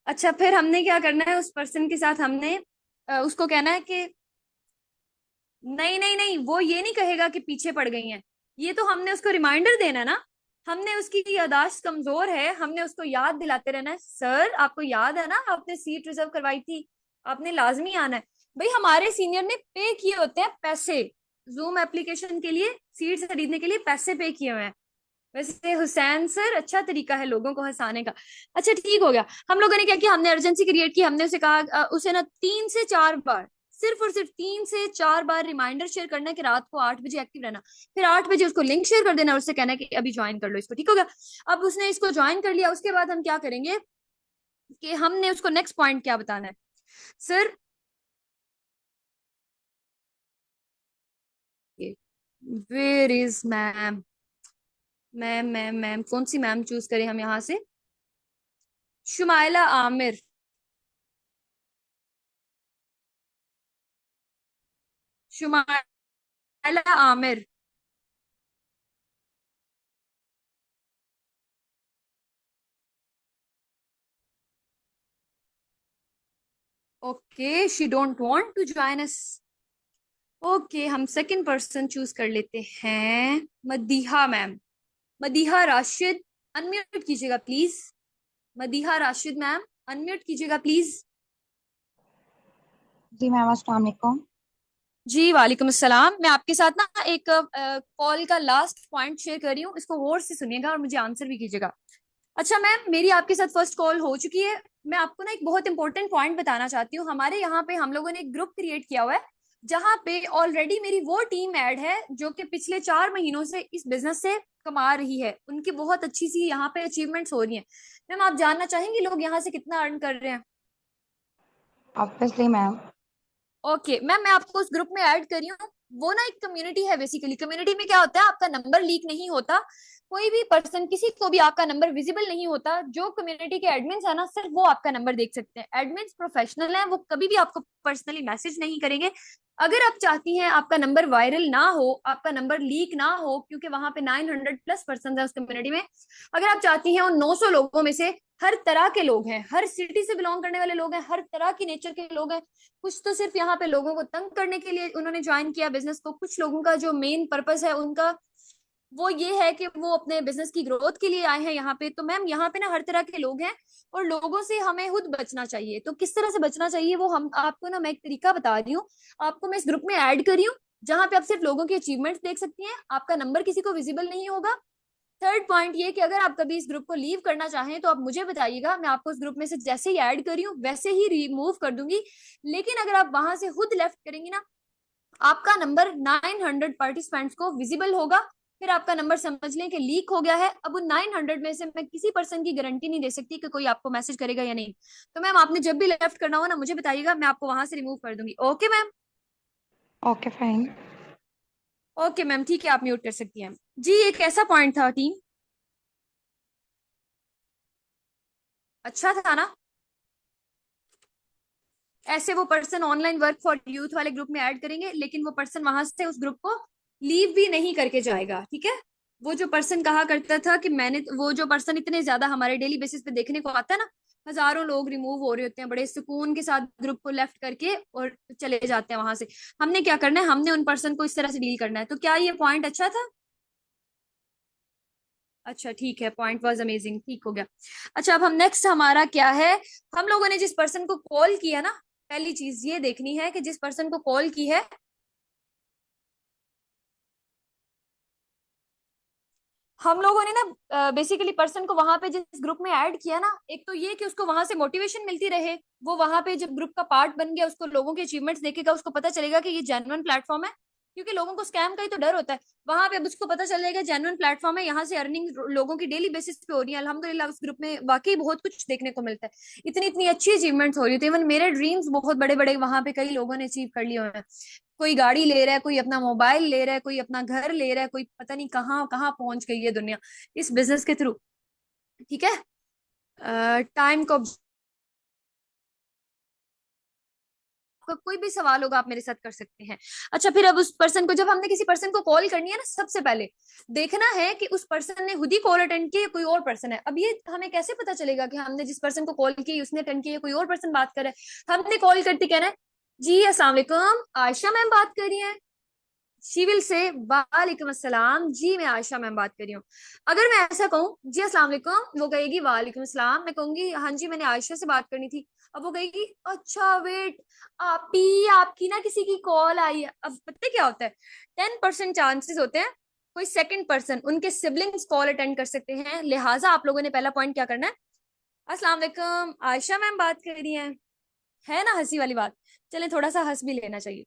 अच्छा, फिर हमने क्या करना है, उस पर्सन के साथ हमने उसको कहना है कि नहीं नहीं नहीं, वो ये नहीं कहेगा कि पीछे पड़ गई हैं, ये तो हमने उसको रिमाइंडर देना है ना। हमने उसकी यादाश्त कमजोर है, हमने उसको याद दिलाते रहना है सर आपको याद है ना आपने सीट रिजर्व करवाई थी, आपने लाजमी आना है। भाई हमारे सीनियर ने पे किए होते हैं पैसे, जूम एप्लीकेशन के लिए सीट खरीदने के लिए पैसे पे किए हुए हैं। वैसे हुसैन सर अच्छा तरीका है लोगों को हंसाने का। अच्छा ठीक हो गया, हम लोगों ने क्या किया, हमने अर्जेंसी क्रिएट की, हमने उसे कहा उसे ना 3 से 4 बार, सिर्फ और सिर्फ 3 से 4 बार रिमाइंडर शेयर करना है कि रात को 8 बजे एक्टिव रहना। फिर 8 बजे उसको लिंक शेयर कर देना और उससे कहना है कि अभी ज्वाइन कर लो इसको। ठीक हो गया। अब उसने इसको ज्वाइन कर लिया, उसके बाद हम क्या करेंगे कि हमने उसको नेक्स्ट पॉइंट क्या बताना है, sir where is ma'am, ma'am ma'am ma'am कौन सी मैम चूज करें हम यहाँ से, Shumaila Aamir. Shumaila Aamir. Okay, she don't want to join us. Okay, हम सेकंड पर्सन चूज कर लेते हैं, मदीहा मैम। मदीहा राशिद, अनम्यूट कीजिएगा please. Madiha Rashid ma'am, unmute कीजिएगा प्लीज। जी मैम, अस्सलाम वालेकुम। जी वालेकुम अस्सलाम। मैं आपके साथ ना एक कॉल का लास्ट पॉइंट शेयर कर रही हूँ, इसको गौर से सुनिएगा और मुझे आंसर भी कीजिएगा। अच्छा मैम, मेरी आपके साथ फर्स्ट कॉल हो चुकी है। मैं आपको ना एक बहुत इंपॉर्टेंट पॉइंट बताना चाहती हूँ। हमारे यहाँ पे हम लोगों ने एक ग्रुप क्रिएट किया हुआ है जहाँ पे ऑलरेडी मेरी वो टीम ऐड है जो कि पिछले 4 महीनों से इस बिजनेस से कमा रही है, उनकी बहुत अच्छी सी यहाँ पे अचीवमेंट्स हो रही हैं। मैम आप जानना चाहेंगे लोग यहाँ से कितना अर्न कर रहे हैं? Obviously ma'am. ओके मैम, मैं आपको उस ग्रुप में ऐड करी हूँ। वो ना एक कम्युनिटी है, बेसिकली कम्युनिटी में क्या होता है, आपका नंबर लीक नहीं होता, कोई भी पर्सन किसी को भी आपका नंबर विजिबल नहीं होता। जो कम्युनिटी के एडमिन्स है ना, सिर्फ वो आपका नंबर देख सकते हैं। एडमिन्स प्रोफेशनल हैं, वो कभी भी आपको पर्सनली मैसेज नहीं करेंगे। अगर आप चाहती हैं आपका नंबर वायरल ना हो, आपका नंबर लीक ना हो, क्योंकि वहां पे 900+ पर्सन है उस कम्युनिटी में, अगर आप चाहती हैं उन 900 लोगों में से हर तरह के लोग हैं, हर सिटी से बिलोंग करने वाले लोग हैं, हर तरह की नेचर के लोग हैं, कुछ तो सिर्फ यहाँ पे लोगों को तंग करने के लिए उन्होंने ज्वाइन किया बिजनेस को, कुछ लोगों का जो मेन पर्पस है उनका वो ये है कि वो अपने बिजनेस की ग्रोथ के लिए आए हैं यहाँ पे। तो मैम यहाँ पे ना हर तरह के लोग हैं और लोगों से हमें खुद बचना चाहिए। तो किस तरह से बचना चाहिए वो हम आपको ना मैं एक तरीका बता रही हूँ। आपको मैं इस ग्रुप में ऐड करी हूँ जहाँ पे आप सिर्फ लोगों की अचीवमेंट्स देख सकती हैं, आपका नंबर किसी को विजिबल नहीं होगा। थर्ड पॉइंट ये कि अगर आप कभी इस ग्रुप को लीव करना चाहें तो आप मुझे बताइएगा, मैं आपको इस ग्रुप में से जैसे ही ऐड करी हूँ वैसे ही रिमूव कर दूंगी। लेकिन अगर आप वहां से खुद लेफ्ट करेंगी ना, आपका नंबर 900 पार्टिसिपेंट्स को विजिबल होगा। फिर आपका नंबर समझ लें कि लीक हो गया है। अब उन 900 में से मैं किसी पर्सन की गारंटी नहीं दे सकती कि कोई आपको मैसेज करेगा या नहीं। तो मैम आपने जब भी लेफ्ट करना हो ना मुझे बताइएगा, मैं आपको वहां से रिमूव कर दूंगी। Okay ma'am. Okay fine. Okay ma'am, ठीक है, आप म्यूट कर सकती हैं जी। एक ऐसा पॉइंट था टीम, अच्छा था ना। ऐसे वो person online work for youth वाले ग्रुप में ऐड करेंगे, लेकिन वो पर्सन वहां से उस ग्रुप को लीव भी नहीं करके जाएगा, ठीक है। वो जो पर्सन कहा करता था कि मैंने, वो जो पर्सन इतने ज्यादा हमारे डेली बेसिस पे देखने को आता है ना, हजारों लोग रिमूव हो रहे होते हैं बड़े सुकून के साथ ग्रुप को लेफ्ट करके और चले जाते हैं वहां से। हमने क्या करना है, हमने उन पर्सन को इस तरह से डील करना है। तो क्या ये पॉइंट अच्छा था? अच्छा ठीक है, पॉइंट वाज अमेजिंग, ठीक हो गया। अच्छा अब हम नेक्स्ट हमारा क्या है, हम लोगों ने जिस पर्सन को कॉल किया ना, पहली चीज ये देखनी है कि जिस पर्सन को कॉल की है, हम लोगों ने ना बेसिकली पर्सन को वहां पे जिस ग्रुप में ऐड किया ना, एक तो ये कि उसको वहां से मोटिवेशन मिलती रहे, वो वहां पे जब ग्रुप का पार्ट बन गया, उसको लोगों के अचीवमेंट्स देखेगा, उसको पता चलेगा कि ये जेन्युइन प्लेटफॉर्म है। क्योंकि लोगों को स्कैम का ही तो डर होता है। वहां पे अब उसको पता चल जाएगा जेन्युइन प्लेटफॉर्म है, यहाँ से अर्निंग लोगों की डेली बेसिस पे हो रही है। अल्हम्दुलिल्लाह उस ग्रुप में वाकई बहुत कुछ देखने को मिलता है, इतनी इतनी अच्छी अचीवमेंट्स हो रही थी। इवन मेरे ड्रीम्स बहुत बड़े बड़े वहां पे कई लोगों ने अचीव कर लिए हुए हैं। कोई गाड़ी ले रहा है, कोई अपना मोबाइल ले रहा है, कोई अपना घर ले रहा है, कोई पता नहीं कहाँ कहाँ पहुंच गई है दुनिया इस बिजनेस के थ्रू, ठीक है। टाइम को, आपका कोई भी सवाल होगा आप मेरे साथ कर सकते हैं। अच्छा फिर अब उस पर्सन को, जब हमने किसी पर्सन को कॉल करनी है ना, सबसे पहले देखना है कि उस पर्सन ने खुद ही कॉल अटेंड की, कोई और पर्सन है। अब ये हमें कैसे पता चलेगा कि हमने जिस पर्सन को कॉल की उसने अटेंड की, कोई और पर्सन बात कर रहा है। हमने कॉल करते कहना है, जी अस्सलाम वालेकुम, आयशा मैम बात कर रही हैं। शी विल से वालेकुम अस्सलाम, जी मैं आयशा मैम बात कर रही हूँ। अगर मैं ऐसा कहूँ जी अस्सलाम वालेकुम, वो कहेगी वालेकुम अस्सलाम। मैं कहूंगी हाँ जी मैंने आयशा से बात करनी थी। अब वो कहेगी अच्छा वेट, आप ही, आपकी ना किसी की कॉल आई है। अब पता है क्या होता है, 10% चांसेस होते हैं कोई सेकंड पर्सन, उनके सिबलिंग्स कॉल अटेंड कर सकते हैं। लिहाजा आप लोगों ने पहला पॉइंट क्या करना है, अस्सलाम वालेकुम आयशा मैम बात कर रही हैं। है ना हंसी वाली बात, चलें थोड़ा सा हंस भी लेना चाहिए।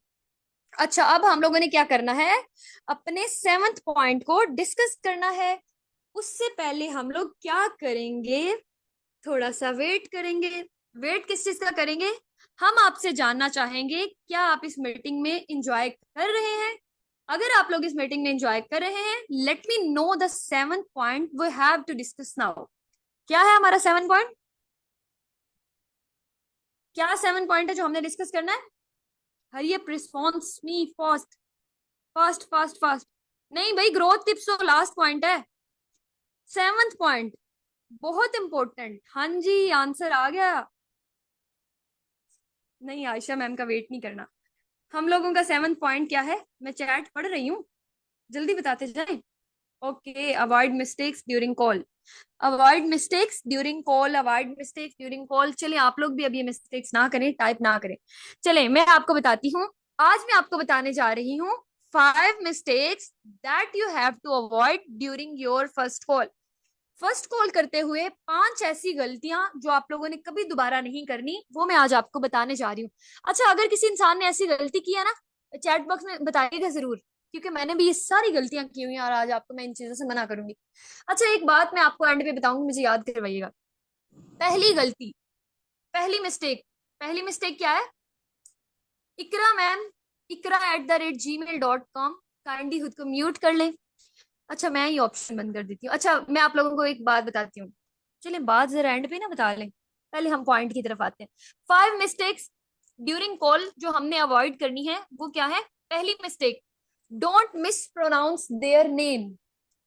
अच्छा अब हम लोगों ने क्या करना है, अपने 7th पॉइंट को डिस्कस करना है। उससे पहले हम लोग क्या करेंगे, थोड़ा सा वेट करेंगे। वेट किस चीज का करेंगे, हम आपसे जानना चाहेंगे क्या आप इस मीटिंग में एंजॉय कर रहे हैं। अगर आप लोग इस मीटिंग में एंजॉय कर रहे हैं, let me know the 7th point we have to discuss now. क्या है हमारा 7 पॉइंट, क्या 7 पॉइंट है जो हमने डिस्कस करना है? हरी अप, रिस्पॉन्स मी फास्ट, फास्ट फास्ट फास्ट। नहीं भाई, ग्रोथ टिप्स तो लास्ट पॉइंट है। 7th पॉइंट बहुत इंपॉर्टेंट, हाँ जी आंसर आ गया। नहीं आयशा मैम का वेट नहीं करना। हम लोगों का 7th पॉइंट क्या है, मैं चैट पढ़ रही हूँ, जल्दी बताते जाए। Okay, avoid mistakes during call, avoid mistakes during call, avoid mistakes during call. चलिए आप लोग भी अब ये मिस्टेक्स ना करें, टाइप ना करें। चले मैं आपको बताती हूँ, आज मैं आपको बताने जा रही हूँ 5 mistakes that you have to avoid during your first call. First call करते हुए 5 ऐसी गलतियां जो आप लोगों ने कभी दोबारा नहीं करनी, वो मैं आज आपको बताने जा रही हूँ। अच्छा अगर किसी इंसान ने ऐसी गलती की है ना, चैट बॉक्स में बताइएगा जरूर, क्योंकि मैंने भी ये सारी गलतियां की हुई हैं और आज आपको मैं इन चीजों से मना करूंगी। अच्छा एक बात मैं आपको एंड पे बताऊंगी, मुझे याद करवाइएगा। पहली गलती, पहली मिस्टेक, पहली मिस्टेक क्या है, इकरा मैम, ikra@gmail.com, काइंडली खुद को म्यूट कर लें। अच्छा मैं ये ऑप्शन बंद कर देती हूँ। अच्छा मैं आप लोगों को एक बात बताती हूँ, चलिए बात जरा एंड पे ना बता लें, पहले हम पॉइंट की तरफ आते हैं। 5 मिस्टेक्स ड्यूरिंग कॉल जो हमने अवॉइड करनी है वो क्या है। पहली mistake, don't mispronounce their name,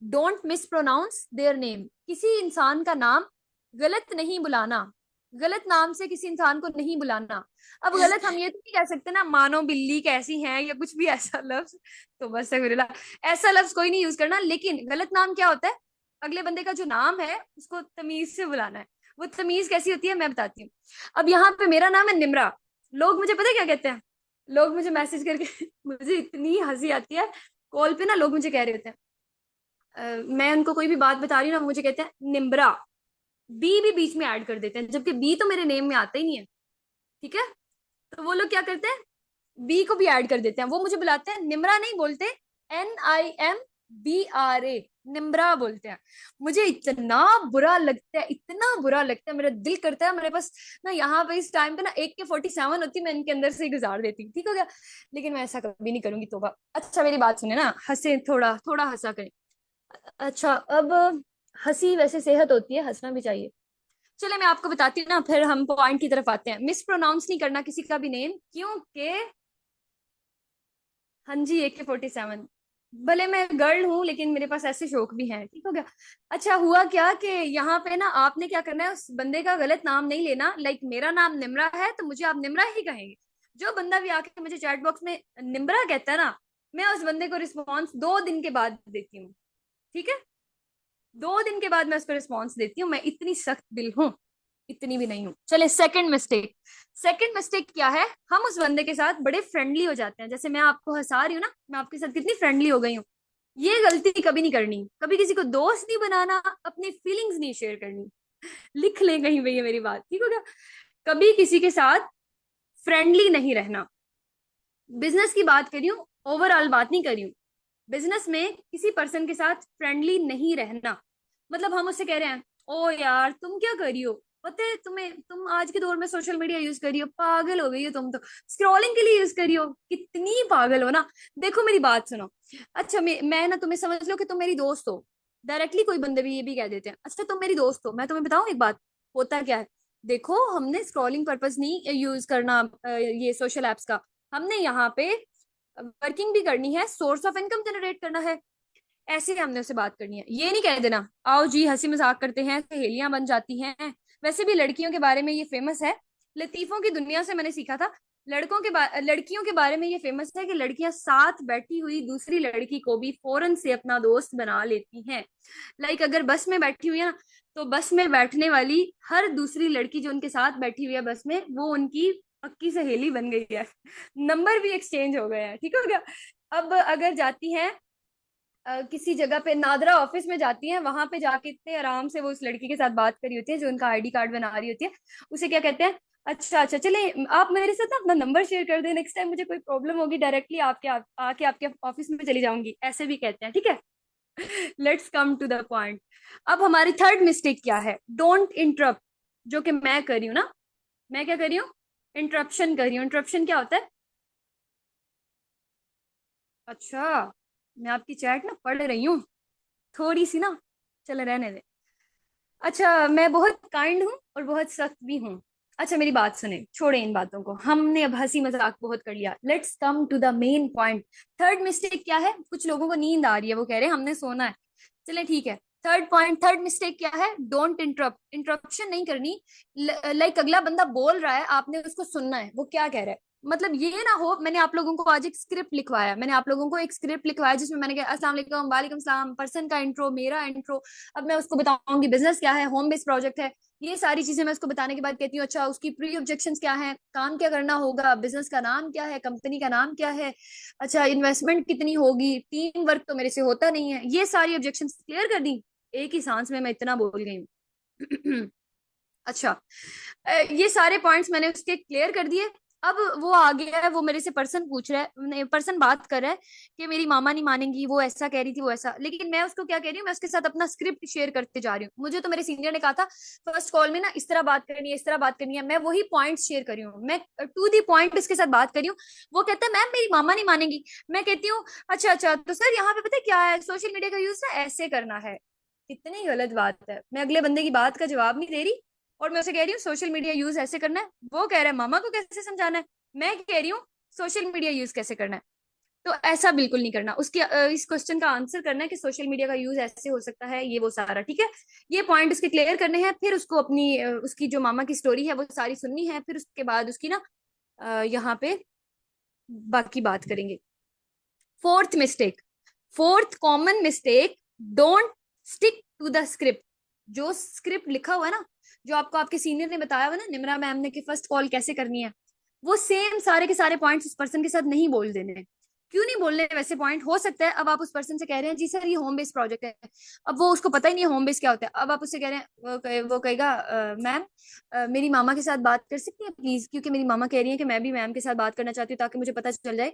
don't mispronounce their name, किसी इंसान का नाम गलत नहीं बुलाना, गलत नाम से किसी इंसान को नहीं बुलाना। अब गलत हम ये तो नहीं कह सकते ना, मानो बिल्ली कैसी है या कुछ भी ऐसा लफ्ज, तो बस ऐसा लफ्ज कोई नहीं यूज करना। लेकिन गलत नाम क्या होता है, अगले बंदे का जो नाम है उसको तमीज से बुलाना है। वो तमीज कैसी होती है मैं बताती हूँ। अब यहाँ पे मेरा नाम है निमरा, लोग मुझे पता है क्या कहते हैं, लोग मुझे मैसेज करके मुझे इतनी हंसी आती है, कॉल पे ना लोग मुझे कह रहे होते हैं, मैं उनको कोई भी बात बता रही हूँ ना, मुझे कहते हैं निम्रा, बी भी बीच में ऐड कर देते हैं, जबकि बी तो मेरे नेम में आता ही नहीं है, ठीक है। तो वो लोग क्या करते हैं, बी को भी ऐड कर देते हैं, वो मुझे बुलाते हैं निम्रा नहीं बोलते, NIMBRA, निम्रा बोलते हैं। मुझे इतना बुरा लगता है, इतना बुरा लगता है, मेरा दिल करता है मेरे पास ना यहाँ पे इस टाइम पे ना AK-47 होती, मैं इनके अंदर से ही गुजार देती। ठीक हो गया, लेकिन मैं ऐसा कभी नहीं करूंगी, तोबा। अच्छा मेरी बात सुने ना, हंसे, थोड़ा थोड़ा हंसा करें। अच्छा अब हंसी वैसे सेहत होती है, हंसना भी चाहिए। चले मैं आपको बताती हूँ ना, फिर हम पॉइंट की तरफ आते हैं। मिस प्रोनाउंस नहीं करना किसी का भी नेम, क्योंकि हाँ जी AK-47, भले मैं गर्ल हूं लेकिन मेरे पास ऐसे शौक भी हैं। ठीक हो गया। अच्छा हुआ क्या कि यहाँ पे ना आपने क्या करना है, उस बंदे का गलत नाम नहीं लेना। लाइक मेरा नाम निम्रा है तो मुझे आप निम्रा ही कहेंगे। जो बंदा भी आके मुझे चैट बॉक्स में निम्रा कहता है ना, मैं उस बंदे को रिस्पॉन्स 2 दिन के बाद देती हूँ। ठीक है, 2 दिन के बाद मैं उसको रिस्पॉन्स देती हूँ। मैं इतनी सख्त दिल हूँ, इतनी भी नहीं हूँ। चले सेकंड मिस्टेक। सेकंड मिस्टेक क्या है, हम उस बंदे के साथ बड़े फ्रेंडली हो जाते हैं। जैसे मैं आपको हंसा रही हूँ ना, मैं आपके साथ कितनी फ्रेंडली हो गई हूँ। ये गलती कभी नहीं करनी, कभी किसी को दोस्त नहीं बनाना, अपनी फीलिंग्स नहीं शेयर करनी। लिख ले कहीं पे ये मेरी बात, ठीक हो गया। कभी किसी के साथ फ्रेंडली नहीं रहना। बिजनेस की बात करी हूँ, ओवरऑल बात नहीं करी हूँ। बिजनेस में किसी पर्सन के साथ फ्रेंडली नहीं रहना, मतलब हम उससे कह रहे हैं ओ यार तुम क्या कर रही हो, पता है तुम्हें, तुम आज के दौर में सोशल मीडिया यूज कर रही हो, पागल हो गई हो तुम तो, स्क्रॉलिंग के लिए यूज कर रही हो, कितनी पागल हो ना। देखो मेरी बात सुनो। अच्छा मैं ना, तुम्हें समझ लो कि तुम मेरी दोस्त हो। डायरेक्टली कोई बंदे भी ये भी कह देते हैं, अच्छा तुम मेरी दोस्त हो। मैं तुम्हें बताऊं एक बात, होता क्या है। देखो हमने स्क्रॉलिंग पर्पज नहीं यूज करना ये सोशल एप्स का, हमने यहाँ पे वर्किंग भी करनी है, सोर्स ऑफ इनकम जनरेट करना है। ऐसे हमने उससे बात करनी है, ये नहीं कह देना आओ जी हंसी मजाक करते हैं, सहेलियां बन जाती हैं। वैसे भी लड़कियों के बारे में ये फेमस है, लतीफों की दुनिया से मैंने सीखा था। लड़कियों के बारे में ये फेमस है कि लड़कियां साथ बैठी हुई दूसरी लड़की को भी फौरन से अपना दोस्त बना लेती हैं। लाइक अगर बस में बैठी हुई है ना, तो बस में बैठने वाली हर दूसरी लड़की जो उनके साथ बैठी हुई है बस में, वो उनकी पक्की सहेली बन गई है। नंबर भी एक्सचेंज हो गए हैं। ठीक हो गया। अब अगर जाती हैं किसी जगह पे, नादरा ऑफिस में जाती हैं, वहां पे जाके इतने आराम से वो उस लड़की के साथ बात करी होती है जो उनका ID कार्ड बना रही होती है। उसे क्या कहते हैं, अच्छा अच्छा चले आप मेरे साथ ना अपना नंबर शेयर कर दें, नेक्स्ट टाइम मुझे कोई प्रॉब्लम होगी डायरेक्टली आके आपके ऑफिस में चली जाऊंगी, ऐसे भी कहते हैं। ठीक है। Let's come to the point. अब हमारी थर्ड मिस्टेक क्या है, डोंट इंटरप्ट, जो कि मैं कर रही हूँ ना। मैं क्या कर रही हूँ, इंटरप्शन कर रही हूँ। इंटरप्शन क्या होता है, अच्छा मैं आपकी चैट ना पढ़ रही हूँ थोड़ी सी ना, चले रहने दे। अच्छा मैं बहुत काइंड हूँ और बहुत सख्त भी हूँ। अच्छा मेरी बात सुने, छोड़े इन बातों को, हमने अब हंसी मजाक बहुत कर लिया, let's come to the main point. Third mistake क्या है, कुछ लोगों को नींद आ रही है, वो कह रहे हैं हमने सोना है। चले ठीक है। थर्ड पॉइंट, थर्ड मिस्टेक क्या है, डोंट इंटरप्ट, इंटरप्शन नहीं करनी। लाइक अगला बंदा बोल रहा है, आपने उसको सुनना है वो क्या कह रहा है। मतलब ये ना हो, मैंने आप लोगों को आज एक स्क्रिप्ट लिखवाया, मैंने आप लोगों को एक स्क्रिप्ट लिखवाया जिसमें मैंने कहा अस्सलाम वालेकुम, वालेकुम सलाम, पर्सन का इंट्रो, मेरा इंट्रो। अब मैं उसको बताऊंगी बिजनेस क्या है, होम बेस्ड प्रोजेक्ट है, ये सारी चीजें मैं उसको बताने के बाद कहती हूँ अच्छा उसकी प्री ऑब्जेक्शंस क्या है, काम क्या करना होगा, बिजनेस का नाम क्या है, कंपनी का नाम क्या है, अच्छा इन्वेस्टमेंट कितनी होगी, टीम वर्क तो मेरे से होता नहीं है, ये सारी ऑब्जेक्शंस क्लियर कर दी एक ही सांस में, मैं इतना बोल गई हूँ। अच्छा ये सारे पॉइंट्स मैंने उसके क्लियर कर दिए। अब वो आ गया है, वो मेरे से पर्सन पूछ रहा है, पर्सन बात कर रहा है कि मेरी मामा नहीं मानेंगी, वो ऐसा कह रही थी वो ऐसा, लेकिन मैं उसको क्या कह रही हूँ, मैं उसके साथ अपना स्क्रिप्ट शेयर करते जा रही हूँ। मुझे तो मेरे सीनियर ने कहा था फर्स्ट कॉल में ना इस तरह बात करनी है, इस तरह बात करनी है, मैं वही पॉइंट शेयर करी हूँ, मैं टू दी पॉइंट उसके साथ बात करी हूँ। वो कहता है मैम मेरी मामा नहीं मानेंगी। मैं कहती हूँ अच्छा अच्छा तो सर यहाँ पे पता है क्या है, सोशल मीडिया का यूज ना ऐसे करना है। कितनी गलत बात है, मैं अगले बंदे की बात का जवाब नहीं दे रही और मैं उसे कह रही हूँ सोशल मीडिया यूज ऐसे करना है। वो कह रहा है मामा को कैसे समझाना है, मैं कह रही हूँ सोशल मीडिया यूज कैसे करना है। तो ऐसा बिल्कुल नहीं करना, उसके इस क्वेश्चन का आंसर करना है कि सोशल मीडिया का यूज ऐसे हो सकता है, ये वो सारा ठीक है। ये पॉइंट उसके क्लियर करने हैं, फिर उसको अपनी उसकी जो मामा की स्टोरी है वो सारी सुननी है, फिर उसके बाद उसकी ना यहाँ पे बाकी बात करेंगे। Fourth mistake, fourth common mistake, don't stick to the script. जो स्क्रिप्ट लिखा हुआ है ना, जो आपको आपके सीनियर ने बताया हुआ ना निम्रा मैम ने कि फर्स्ट कॉल कैसे करनी है, वो सेम सारे के सारे पॉइंट्स उस पर्सन के साथ नहीं बोल देने हैं। क्यों नहीं बोलने वैसे पॉइंट, हो सकता है अब आप उस पर्सन से कह रहे हैं जी सर ये होम बेस्ड प्रोजेक्ट है, अब वो उसको पता ही नहीं है होम बेस्ड क्या होता है। अब आप उससे कह रहे हैं, वो कहेगा मैम मेरी मामा के साथ बात कर सकती है प्लीज, क्योंकि मेरी मामा कह रही है कि मैं भी मैम के साथ बात करना चाहती हूँ ताकि मुझे पता चल जाए।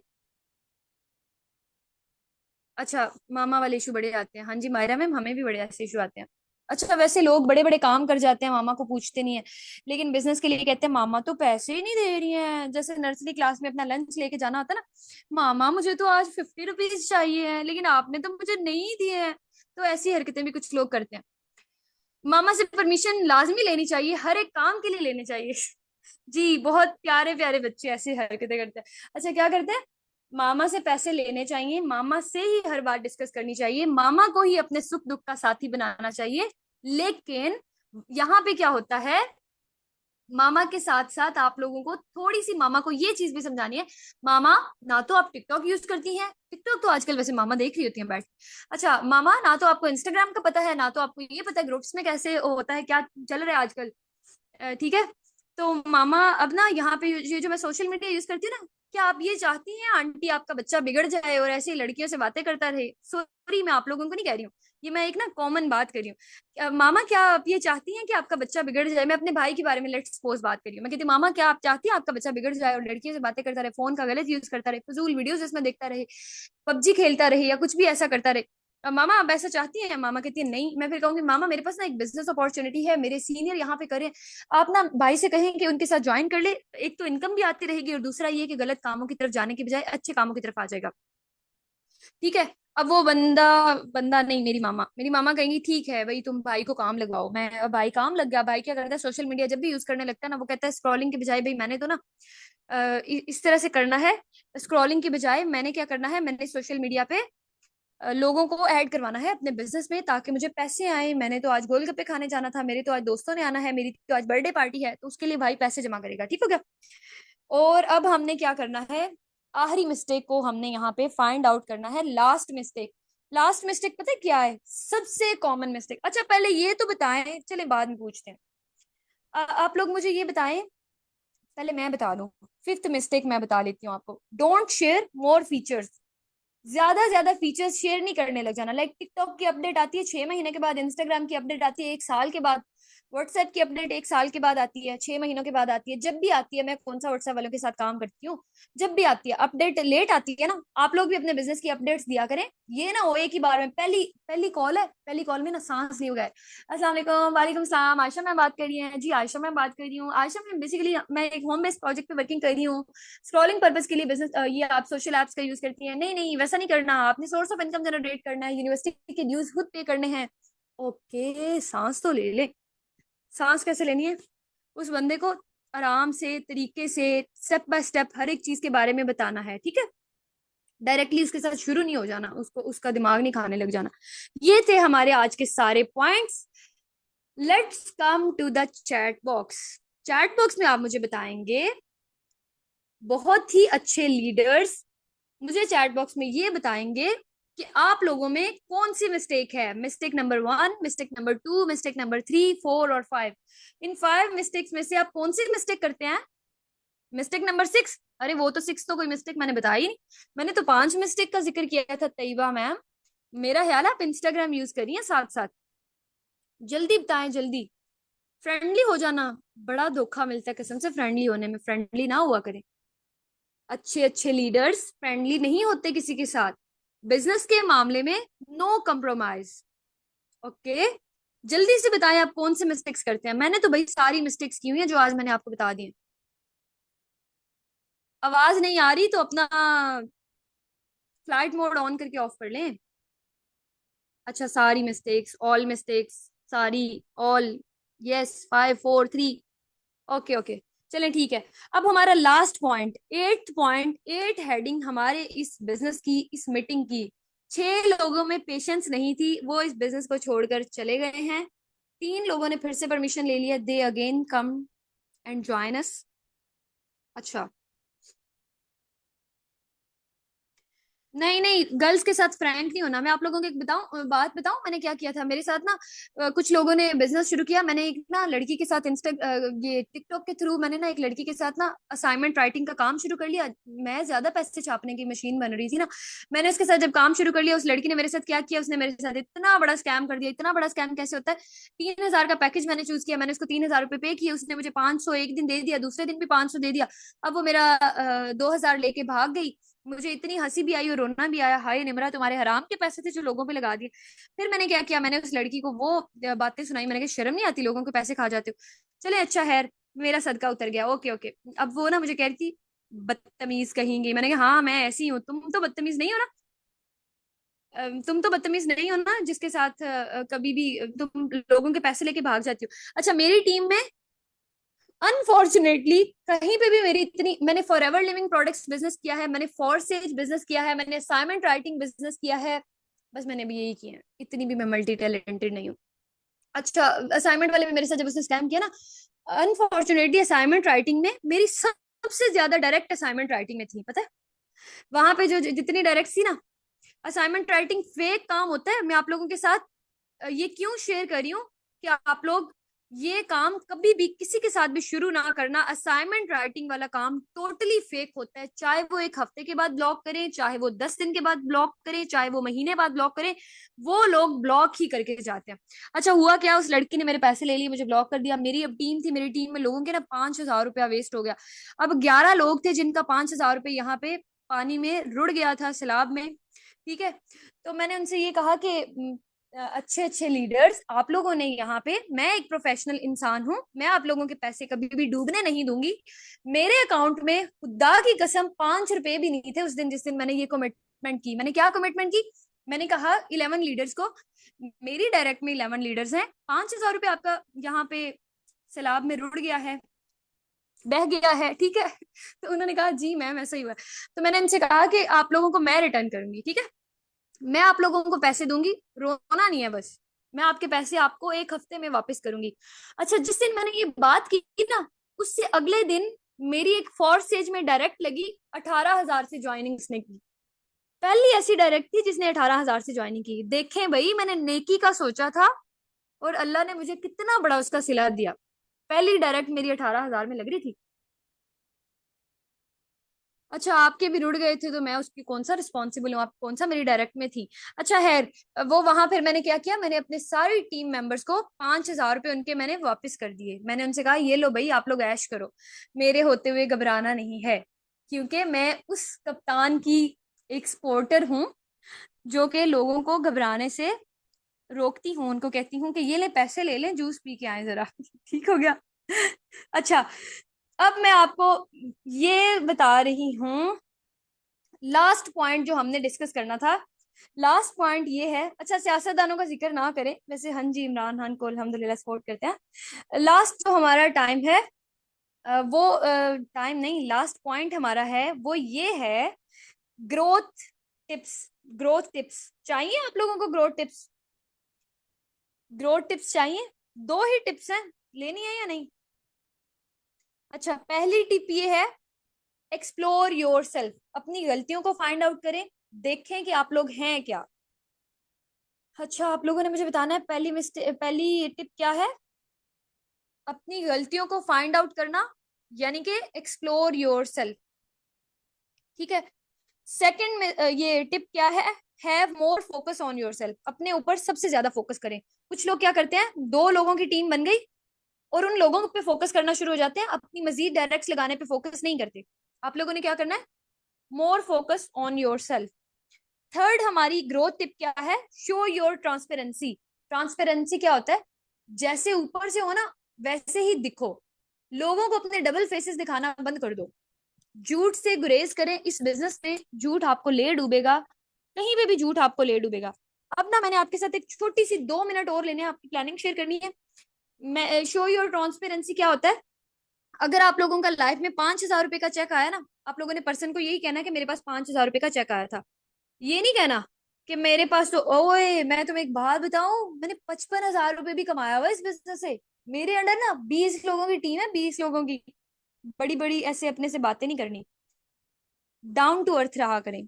अच्छा, मामा वाले इशू बड़े आते हैं। हाँ जी मायरा मैम, हमें भी बड़े ऐसे इशू आते हैं। अच्छा, वैसे लोग बड़े बड़े काम कर जाते हैं, मामा को पूछते नहीं है, लेकिन बिजनेस के लिए कहते हैं मामा तो पैसे ही नहीं दे रही हैं। जैसे नर्सरी क्लास में अपना लंच लेके जाना होता है ना, मामा मुझे तो आज 50 रुपीज चाहिए है, लेकिन आपने तो मुझे नहीं दिए हैं। तो ऐसी हरकतें भी कुछ लोग करते हैं। मामा से परमिशन लाजमी लेनी चाहिए, हर एक काम के लिए लेनी चाहिए। जी, बहुत प्यारे प्यारे बच्चे ऐसी हरकतें करते हैं। अच्छा, क्या करते हैं? मामा से पैसे लेने चाहिए, मामा से ही हर बात डिस्कस करनी चाहिए, मामा को ही अपने सुख दुख का साथी बनाना चाहिए। लेकिन यहाँ पे क्या होता है, मामा के साथ साथ आप लोगों को थोड़ी सी मामा को ये चीज भी समझानी है। मामा, ना तो आप टिकटॉक यूज करती हैं, टिकटॉक तो आजकल वैसे मामा देख रही होती हैं बैठ। अच्छा मामा, ना तो आपको इंस्टाग्राम का पता है, ना तो आपको ये पता है ग्रुप्स में कैसे होता है, क्या चल रहा है आजकल। ठीक है। तो मामा, अब ना यहाँ पे ये जो मैं सोशल मीडिया यूज करती हूँ ना, क्या आप ये चाहती हैं आंटी आपका बच्चा बिगड़ जाए और ऐसे ही लड़कियों से बातें करता रहे? सॉरी, मैं आप लोगों को नहीं कह रही हूँ, ये मैं एक ना कॉमन बात कर रही हूँ। मामा, क्या आप ये चाहती हैं कि आपका बच्चा बिगड़ जाए? मैं अपने भाई के बारे में लेट्स सपोज बात कर रही हूँ। मैं कहती हूँ, मामा क्या आप चाहती हैं आपका बच्चा बिगड़ जाए और लड़कियों से बातें करता रहे, फोन का गलत यूज करता रहे, फजूल वीडियोस इसमें देखता रहे, पबजी खेलता रहे, या कुछ भी ऐसा करता रहे? मामा आप ऐसा चाहती हैं? मामा कहती है नहीं। मैं फिर कहूंगी, मामा मेरे पास ना एक बिजनेस अपॉर्चुनिटी है, मेरे सीनियर यहाँ पे करें, आप ना भाई से कहें कि उनके साथ ज्वाइन कर ले। एक तो इनकम भी आती रहेगी, और दूसरा ये कि गलत कामों की तरफ जाने के बजाय अच्छे कामों की तरफ आ जाएगा। ठीक है। अब वो बंदा बंदा नहीं, मेरी मामा कहेंगी ठीक है भाई, तुम भाई को काम लगवाओ। मैं, अब भाई काम लग गया। भाई क्या करता है, सोशल मीडिया जब भी यूज करने लगता है ना, वो कहता है स्क्रॉलिंग के बजाय भाई मैंने तो ना इस तरह से करना है। स्क्रॉलिंग के बजाय मैंने क्या करना है, मैंने सोशल मीडिया पे लोगों को ऐड करवाना है अपने बिजनेस में, ताकि मुझे पैसे आए। मैंने तो आज गोलगप्पे खाने जाना था, मेरे तो आज दोस्तों ने आना है, मेरी तो आज बर्थडे पार्टी है, तो उसके लिए भाई पैसे जमा करेगा। ठीक हो गया। और अब हमने क्या करना है, आखिरी मिस्टेक को हमने यहाँ पे फाइंड आउट करना है। लास्ट मिस्टेक, लास्ट मिस्टेक पता है क्या है? सबसे कॉमन मिस्टेक। अच्छा पहले ये तो बताएं, चले बाद में पूछते हैं। आप लोग मुझे ये बताएं, पहले मैं बता दूं। फिफ्थ मिस्टेक मैं बता लेती हूँ आपको। Don't share more features. ज्यादा फीचर्स शेयर नहीं करने लग जाना। लाइक टिकटॉक की अपडेट आती है 6 महीने के बाद, इंस्टाग्राम की अपडेट आती है 1 साल के बाद, व्हाट्सएप की अपडेट 1 साल के बाद आती है, 6 महीनों के बाद आती है। जब भी आती है, मैं कौन सा व्हाट्सएप वालों के साथ काम करती हूँ, जब भी आती है अपडेट लेट आती है ना, आप लोग भी अपने बिजनेस की अपडेट्स दिया करें। ये ना हो एक ही बार में, पहली पहली कॉल है, पहली कॉल में ना सांस नहीं उगाए। अस्सलाम वालेकुम। वालेकुम सलाम। आयशा मैम बात कर रही हैं? जी आयशा मैम बात कर रही हूँ। आयशा मैम बेसिकली मैं एक होम बेस्ड प्रोजेक्ट पे वर्किंग कर रही हूँ, स्क्रॉलिंग पर्पज के लिए बिजनेस। ये आप सोशल एप्स का यूज करती हैं? नहीं नहीं, वैसा नहीं करना, आपने सोर्स ऑफ इनकम जनरेट करना है, यूनिवर्सिटी के ड्यूज खुद पे करने हैं। ओके, सांस तो ले ले। सांस कैसे लेनी है? उस बंदे को आराम से, तरीके से, स्टेप बाय स्टेप हर एक चीज के बारे में बताना है। ठीक है। डायरेक्टली उसके साथ शुरू नहीं हो जाना, उसको उसका दिमाग नहीं खाने लग जाना। ये थे हमारे आज के सारे points. Let's come to the chat box. Chat box में आप मुझे बताएंगे, बहुत ही अच्छे लीडर्स मुझे चैट बॉक्स में ये बताएंगे कि आप लोगों में कौन सी मिस्टेक है। Mistake number 1, mistake number 2, mistake number 3, 4 और 5। इन 5 मिस्टेक्स में से आप कौन सी मिस्टेक करते हैं? Mistake number 6? अरे वो तो 6 तो कोई मिस्टेक मैंने बताई नहीं। मैंने तो 5 मिस्टेक का जिक्र किया था तैयबा मैम। मेरा ख्याल है आप इंस्टाग्राम यूज करिए साथ साथ। जल्दी बताएं, जल्दी। फ्रेंडली हो जाना, बड़ा धोखा मिलता है कसम से फ्रेंडली होने में। फ्रेंडली ना हुआ करें। अच्छे अच्छे लीडर्स फ्रेंडली नहीं होते किसी के साथ। बिजनेस के मामले में नो कम्प्रोमाइज। ओके। जल्दी से बताएं आप कौन से मिस्टेक्स करते हैं। मैंने तो भाई सारी मिस्टेक्स की हुई हैं जो आज मैंने आपको बता दी हैं। आवाज नहीं आ रही तो अपना फ्लाइट मोड ऑन करके ऑफ कर लें। अच्छा, सारी मिस्टेक्स, ऑल मिस्टेक्स, सारी, ऑल, यस, 5 4 3। ओके ओके, चलें ठीक है। अब हमारा लास्ट पॉइंट, 8.8 हेडिंग हमारे इस बिजनेस की, इस मीटिंग की। 6 लोगों में पेशेंस नहीं थी, वो इस बिजनेस को छोड़कर चले गए हैं। 3 लोगों ने फिर से परमिशन ले लिया, they again come and join us. अच्छा, नहीं नहीं, गर्ल्स के साथ फ्रैंक नहीं होना। मैं आप लोगों को एक बात बताऊं, मैंने क्या किया था मेरे साथ ना। कुछ लोगों ने बिजनेस शुरू किया, मैंने एक ना लड़की के साथ ये टिकटॉक के थ्रू मैंने ना एक लड़की के साथ ना असाइनमेंट राइटिंग का काम शुरू कर लिया। मैं ज्यादा पैसे छापने की मशीन बन रही थी ना। मैंने उसके साथ जब काम शुरू कर लिया, उस लड़की ने मेरे साथ क्या किया, उसने मेरे साथ इतना बड़ा स्कैम कर दिया। इतना बड़ा स्कैम कैसे होता है? 3,000 का पैकेज मैंने चूज किया, मैंने उसको 3,000 रुपये पे किए, उसने मुझे 500 एक दिन दे दिया, दूसरे दिन भी 500 दे दिया। अब वो मेरा 2,000 लेके भाग गई। मुझे इतनी हंसी भी आई और रोना भी आया, हाय निमरा तुम्हारे हराम के पैसे थे जो लोगों पे लगा दिए। फिर मैंने क्या किया, मैंने उस लड़की को वो बातें सुनाई, मैंने कहा शर्म नहीं आती, लोगों के पैसे खा जाते हो। चले अच्छा खैर, मेरा सदका उतर गया, ओके ओके। अब वो ना मुझे कह रही थी बदतमीज कहेंगी, मैंने कहा हाँ मैं ऐसी हूँ, तुम तो बदतमीज नहीं हो ना। तुम तो बदतमीज नहीं हो ना जिसके साथ कभी भी तुम लोगों के पैसे लेके भाग जाती हो। अच्छा मेरी टीम में अनफॉर्चुनेटली कहीं पे भी मेरी इतनी, मैंने for ever living products business किया है, मैंने फॉरसेज बिजनेस किया है, मैंने असाइनमेंट राइटिंग बिजनेस किया है, बस मैंने भी यही किया है, इतनी भी मैं मल्टी टैलेंटेड नहीं हूँ। अच्छा असाइनमेंट वाले में मेरे साथ जब उसने स्कैम किया ना, अनफॉर्चुनेटली असाइनमेंट राइटिंग में मेरी सबसे ज्यादा डायरेक्ट असाइनमेंट राइटिंग में थी, पता है वहां पे जो जितनी डायरेक्ट थी ना। असाइनमेंट राइटिंग फेक काम होता है, मैं आप लोगों के साथ ये क्यों शेयर कर रही हूँ कि आप लोग ये काम कभी भी किसी के साथ भी शुरू ना करना। असाइनमेंट राइटिंग वाला काम टोटली फेक होता है, चाहे वो 1 हफ्ते के बाद ब्लॉक करें, चाहे वो 10 दिन के बाद ब्लॉक करें, चाहे वो महीने बाद ब्लॉक करें, वो लोग ब्लॉक ही करके जाते हैं। अच्छा हुआ क्या, उस लड़की ने मेरे पैसे ले लिए, मुझे ब्लॉक कर दिया। मेरी अब टीम थी, मेरी टीम में लोगों के ना 5,000 रुपया वेस्ट हो गया। अब 11 लोग थे जिनका 5,000 रुपये यहाँ पे पानी में रुड़ गया था, सैलाब में। ठीक है, तो मैंने उनसे ये कहा कि अच्छे अच्छे लीडर्स आप लोगों ने यहाँ पे, मैं एक प्रोफेशनल इंसान हूँ, मैं आप लोगों के पैसे कभी भी डूबने नहीं दूंगी। मेरे अकाउंट में खुदा की कसम 5 रुपए भी नहीं थे उस दिन, जिस दिन मैंने ये कमिटमेंट की। मैंने क्या कमिटमेंट की, मैंने कहा 11 लीडर्स को, मेरी डायरेक्ट में 11 लीडर्स हैं, 5,000 रुपये आपका यहाँ पे सैलाब में रुड़ गया है, बह गया है, ठीक है। तो उन्होंने कहा जी मैम ऐसा ही हुआ। तो मैंने इनसे कहा कि आप लोगों को मैं रिटर्न करूंगी, ठीक है, मैं आप लोगों को पैसे दूंगी, रोना नहीं है बस, मैं आपके पैसे आपको 1 हफ्ते में वापस करूंगी। अच्छा जिस दिन मैंने ये बात की ना, उससे अगले दिन मेरी एक फोर्स सेज में डायरेक्ट लगी, 18,000 से ज्वाइनिंग इसने की। पहली ऐसी डायरेक्ट थी जिसने 18,000 से ज्वाइनिंग की। देखें भाई, मैंने नेकी का सोचा था और अल्लाह ने मुझे कितना बड़ा उसका सिला दिया। पहली डायरेक्ट मेरी 18,000 में लग रही थी। अच्छा आपके भी रुड़ गए थे तो मैं उसकी कौन सा रिस्पॉन्सिबल हूँ, आप कौन सा मेरी डायरेक्ट में थी। अच्छा है, वो वहां फिर मैंने क्या किया, मैंने अपने सारी टीम मेंबर्स को 5,000 रुपये उनके मैंने वापस कर दिए। मैंने उनसे कहा ये लो भाई आप लोग ऐश करो, मेरे होते हुए घबराना नहीं है, क्योंकि मैं उस कप्तान की एक सपोर्टर हूँ जो कि लोगों को घबराने से रोकती हूँ, उनको कहती हूँ कि ये ले पैसे ले लें, जूस पी के आए जरा। ठीक हो गया। अच्छा अब मैं आपको ये बता रही हूँ, लास्ट पॉइंट जो हमने डिस्कस करना था, लास्ट पॉइंट ये है। अच्छा सियासतदानों का जिक्र ना करें, वैसे हाँ जी इमरान खान को अल्हम्दुलिल्लाह सपोर्ट करते हैं। लास्ट जो हमारा टाइम है वो टाइम नहीं, लास्ट पॉइंट हमारा है वो ये है, ग्रोथ टिप्स। ग्रोथ टिप्स चाहिए आप लोगों को, ग्रोथ टिप्स, ग्रोथ टिप्स चाहिए। 2 ही टिप्स हैं, लेनी है या नहीं। अच्छा पहली टिप ये है, एक्सप्लोर योर सेल्फ, अपनी गलतियों को फाइंड आउट करें, देखें कि आप लोग हैं क्या। अच्छा आप लोगों ने मुझे बताना है पहली टिप क्या है, अपनी गलतियों को फाइंड आउट करना, यानी कि एक्सप्लोर योर सेल्फ। ठीक है, सेकंड में ये टिप क्या have more focus on your self, अपने ऊपर सबसे ज्यादा फोकस करें। कुछ लोग क्या करते हैं, 2 लोगों की टीम बन गई और उन लोगों पे फोकस करना शुरू हो जाते हैं, अपनी मजीद डायरेक्ट्स लगाने पे फोकस नहीं करते। आप लोगों ने क्या करना है, more focus on your self. Third हमारी ग्रोथ टिप क्या है, शो योर ट्रांसपेरेंसी। ट्रांसपेरेंसी क्या होता है, जैसे ऊपर से हो ना वैसे ही दिखो, लोगों को अपने डबल फेसेस दिखाना बंद कर दो, झूठ से गुरेज करें। इस बिजनेस में झूठ आपको ले डूबेगा, कहीं पे भी झूठ आपको ले डूबेगा। अब ना मैंने आपके साथ एक छोटी सी 2 मिनट और लेने हैं, आपकी प्लानिंग शेयर करनी है। मैं शो योर ट्रांसपेरेंसी क्या होता है, अगर आप लोगों का लाइफ में 5,000 रुपए का चेक आया ना, आप लोगों ने पर्सन को यही कहना है कि मेरे पास 5,000 रुपए का चेक आया था। ये नहीं कहना कि मेरे पास तो, ओए मैं तुम्हें एक बात बताऊं, मैंने 55,000 रुपए भी कमाया हुआ इस बिजनेस से। मेरे अंडर ना 20 लोगों की टीम है, 20 लोगों की। बड़ी बड़ी ऐसे अपने से बातें नहीं करनी, डाउन टू अर्थ रहा करें।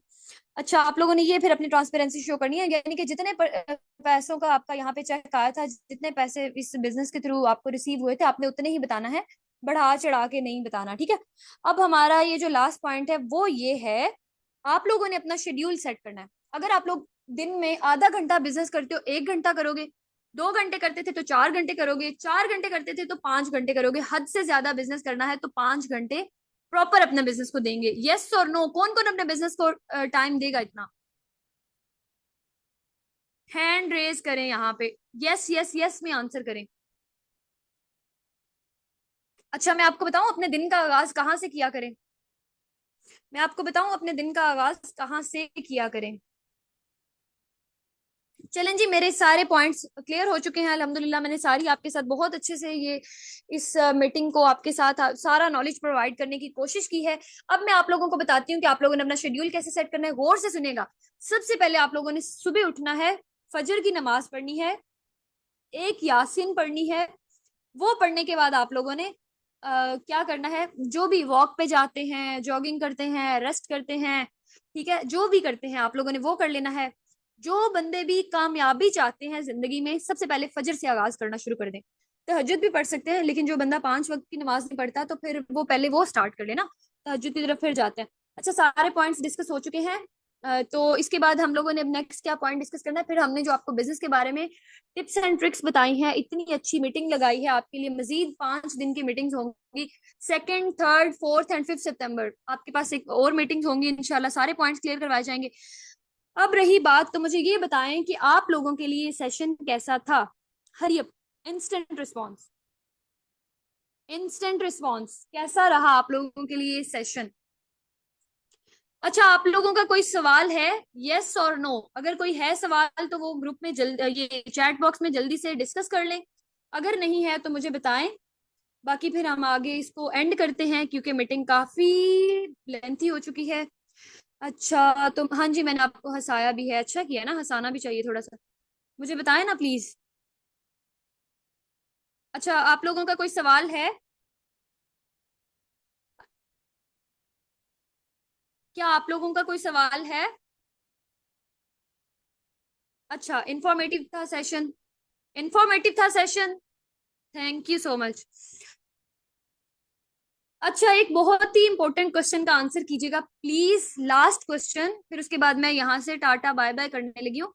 अच्छा आप लोगों ने ये फिर अपनी ट्रांसपेरेंसी शो करनी है, यानी कि जितने पैसों का आपका यहाँ पे चेक आया था, जितने पैसे इस बिजनेस के थ्रू आपको रिसीव हुए थे, आपने उतने ही बताना है, बढ़ा चढ़ा के नहीं बताना, ठीक है। अब हमारा ये जो लास्ट पॉइंट है वो ये है, आप लोगों ने अपना शेड्यूल सेट करना है। अगर आप लोग दिन में आधा घंटा बिजनेस करते हो, 1 घंटा करोगे, 2 घंटे करते थे तो 4 घंटे करोगे, 4 घंटे करते थे तो 5 घंटे करोगे, हद से ज्यादा बिजनेस करना है तो 5 घंटे प्रॉपर अपने बिजनेस को देंगे? यस और नो, कौन कौन अपने बिजनेस को टाइम देगा इतना? हैंड रेज करें यहाँ पे, यस यस यस में आंसर करें। अच्छा मैं आपको बताऊं अपने दिन का आगाज कहाँ से किया करें? मैं आपको बताऊं अपने दिन का आगाज कहाँ से किया करें? चलें जी, मेरे सारे पॉइंट्स क्लियर हो चुके हैं अल्हम्दुलिल्लाह। मैंने सारी आपके साथ बहुत अच्छे से ये इस मीटिंग को आपके साथ सारा नॉलेज प्रोवाइड करने की कोशिश की है। अब मैं आप लोगों को बताती हूँ कि आप लोगों ने अपना शेड्यूल कैसे सेट करना है। गौर से सुनेगा। सबसे पहले आप लोगों ने सुबह उठना है, फजर की नमाज पढ़नी है, एक यासीन पढ़नी है। वो पढ़ने के बाद आप लोगों ने क्या करना है, जो भी वॉक पे जाते हैं, जॉगिंग करते हैं, रेस्ट करते हैं, ठीक है, जो भी करते हैं आप लोगों ने वो कर लेना है। जो बंदे भी कामयाबी चाहते हैं जिंदगी में, सबसे पहले फजर से आगाज करना शुरू कर दें। तहज्जुद भी पढ़ सकते हैं, लेकिन जो बंदा 5 वक्त की नमाज नहीं पढ़ता तो फिर वो पहले वो स्टार्ट कर लेना, तहज्जुद की तरफ फिर जाते हैं। अच्छा, सारे पॉइंट्स डिस्कस हो चुके हैं। तो इसके बाद हम लोगों ने अब नेक्स्ट क्या पॉइंट डिस्कस करना है। फिर हमने जो आपको बिजनेस के बारे में टिप्स एंड ट्रिक्स बताई हैं, इतनी अच्छी मीटिंग लगाई है आपके लिए। मजीद 5 दिन की मीटिंग्स होंगी, 2nd, 3rd, 4th and 5th सितंबर आपके पास एक और मीटिंग होंगी इंशाल्लाह। सारे पॉइंट्स क्लियर करवाए जाएंगे। अब रही बात, तो मुझे ये बताएं कि आप लोगों के लिए सेशन कैसा था? Hurry up, instant response, instant response, कैसा रहा आप लोगों के लिए सेशन? अच्छा, आप लोगों का कोई सवाल है? यस और नो। अगर कोई है सवाल तो वो ग्रुप में ये चैट बॉक्स में जल्दी से डिस्कस कर लें। अगर नहीं है तो मुझे बताएं, बाकी फिर हम आगे इसको एंड करते हैं क्योंकि मीटिंग काफी लेंथी हो चुकी है। अच्छा तो हाँ जी, मैंने आपको हंसाया भी है, अच्छा किया ना, हंसाना भी चाहिए थोड़ा सा। मुझे बताएं ना प्लीज। अच्छा, आप लोगों का कोई सवाल है? क्या आप लोगों का कोई सवाल है? अच्छा, इंफॉर्मेटिव था सेशन, इंफॉर्मेटिव था session, thank you so much. अच्छा, एक बहुत ही इंपॉर्टेंट क्वेश्चन का आंसर कीजिएगा प्लीज, लास्ट क्वेश्चन, फिर उसके बाद मैं यहाँ से टाटा बाय बाय करने लगी हूँ।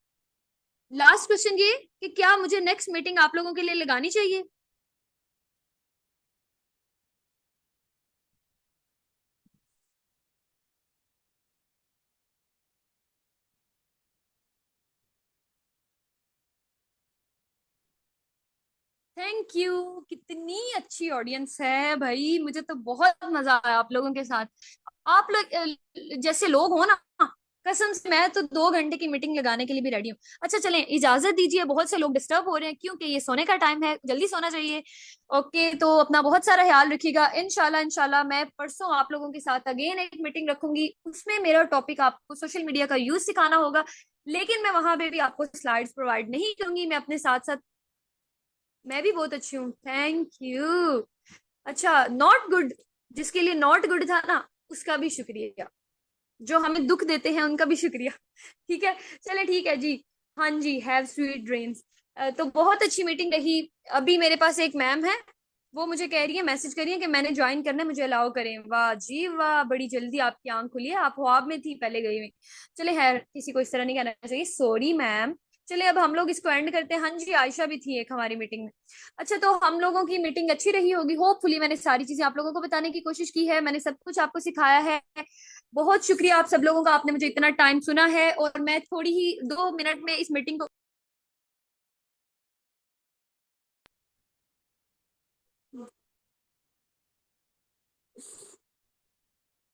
लास्ट क्वेश्चन ये कि क्या मुझे नेक्स्ट मीटिंग आप लोगों के लिए लगानी चाहिए? थैंक यू, कितनी अच्छी ऑडियंस है भाई, मुझे तो बहुत मजा आया आप लोगों के साथ। आप लोग जैसे लोग हो ना, कसम से मैं तो 2 घंटे की मीटिंग लगाने के लिए भी रेडी हूँ। अच्छा चलें, इजाजत दीजिए, बहुत से लोग डिस्टर्ब हो रहे हैं क्योंकि ये सोने का टाइम है, जल्दी सोना चाहिए। ओके, तो अपना बहुत सारा ख्याल रखिएगा। इंशाल्लाह इंशाल्लाह मैं परसों आप लोगों के साथ अगेन एक मीटिंग रखूंगी। उसमें मेरा टॉपिक आपको सोशल मीडिया का यूज सिखाना होगा, लेकिन मैं वहां पे भी आपको स्लाइड्स प्रोवाइड नहीं करूंगी, मैं अपने साथ साथ, मैं भी बहुत अच्छी हूँ, थैंक यू। अच्छा, नॉट गुड, जिसके लिए नॉट गुड था ना, उसका भी शुक्रिया। जो हमें दुख देते हैं उनका भी शुक्रिया। ठीक है, चले ठीक है जी। हाँ जी, हैव स्वीट ड्रीम्स। तो बहुत अच्छी मीटिंग रही। अभी मेरे पास एक मैम है, वो मुझे कह रही है, मैसेज करी है कि मैंने ज्वाइन करना है, मुझे अलाउ करें। वाह जी वाह, बड़ी जल्दी आपकी आंख खुली है, आप ख्वाब में थी पहले गई हुई। चले, है किसी को इस तरह नहीं कहना चाहिए, सॉरी मैम। चले अब हम लोग इसको एंड करते हैं। हाँ जी, आयशा भी थी एक हमारी मीटिंग में। अच्छा, तो हम लोगों की मीटिंग अच्छी रही होगी होपफुली। मैंने सारी चीजें आप लोगों को बताने की कोशिश की है, मैंने सब कुछ आपको सिखाया है। बहुत शुक्रिया आप सब लोगों का, आपने मुझे इतना टाइम सुना है। और मैं थोड़ी ही 2 मिनट में इस मीटिंग को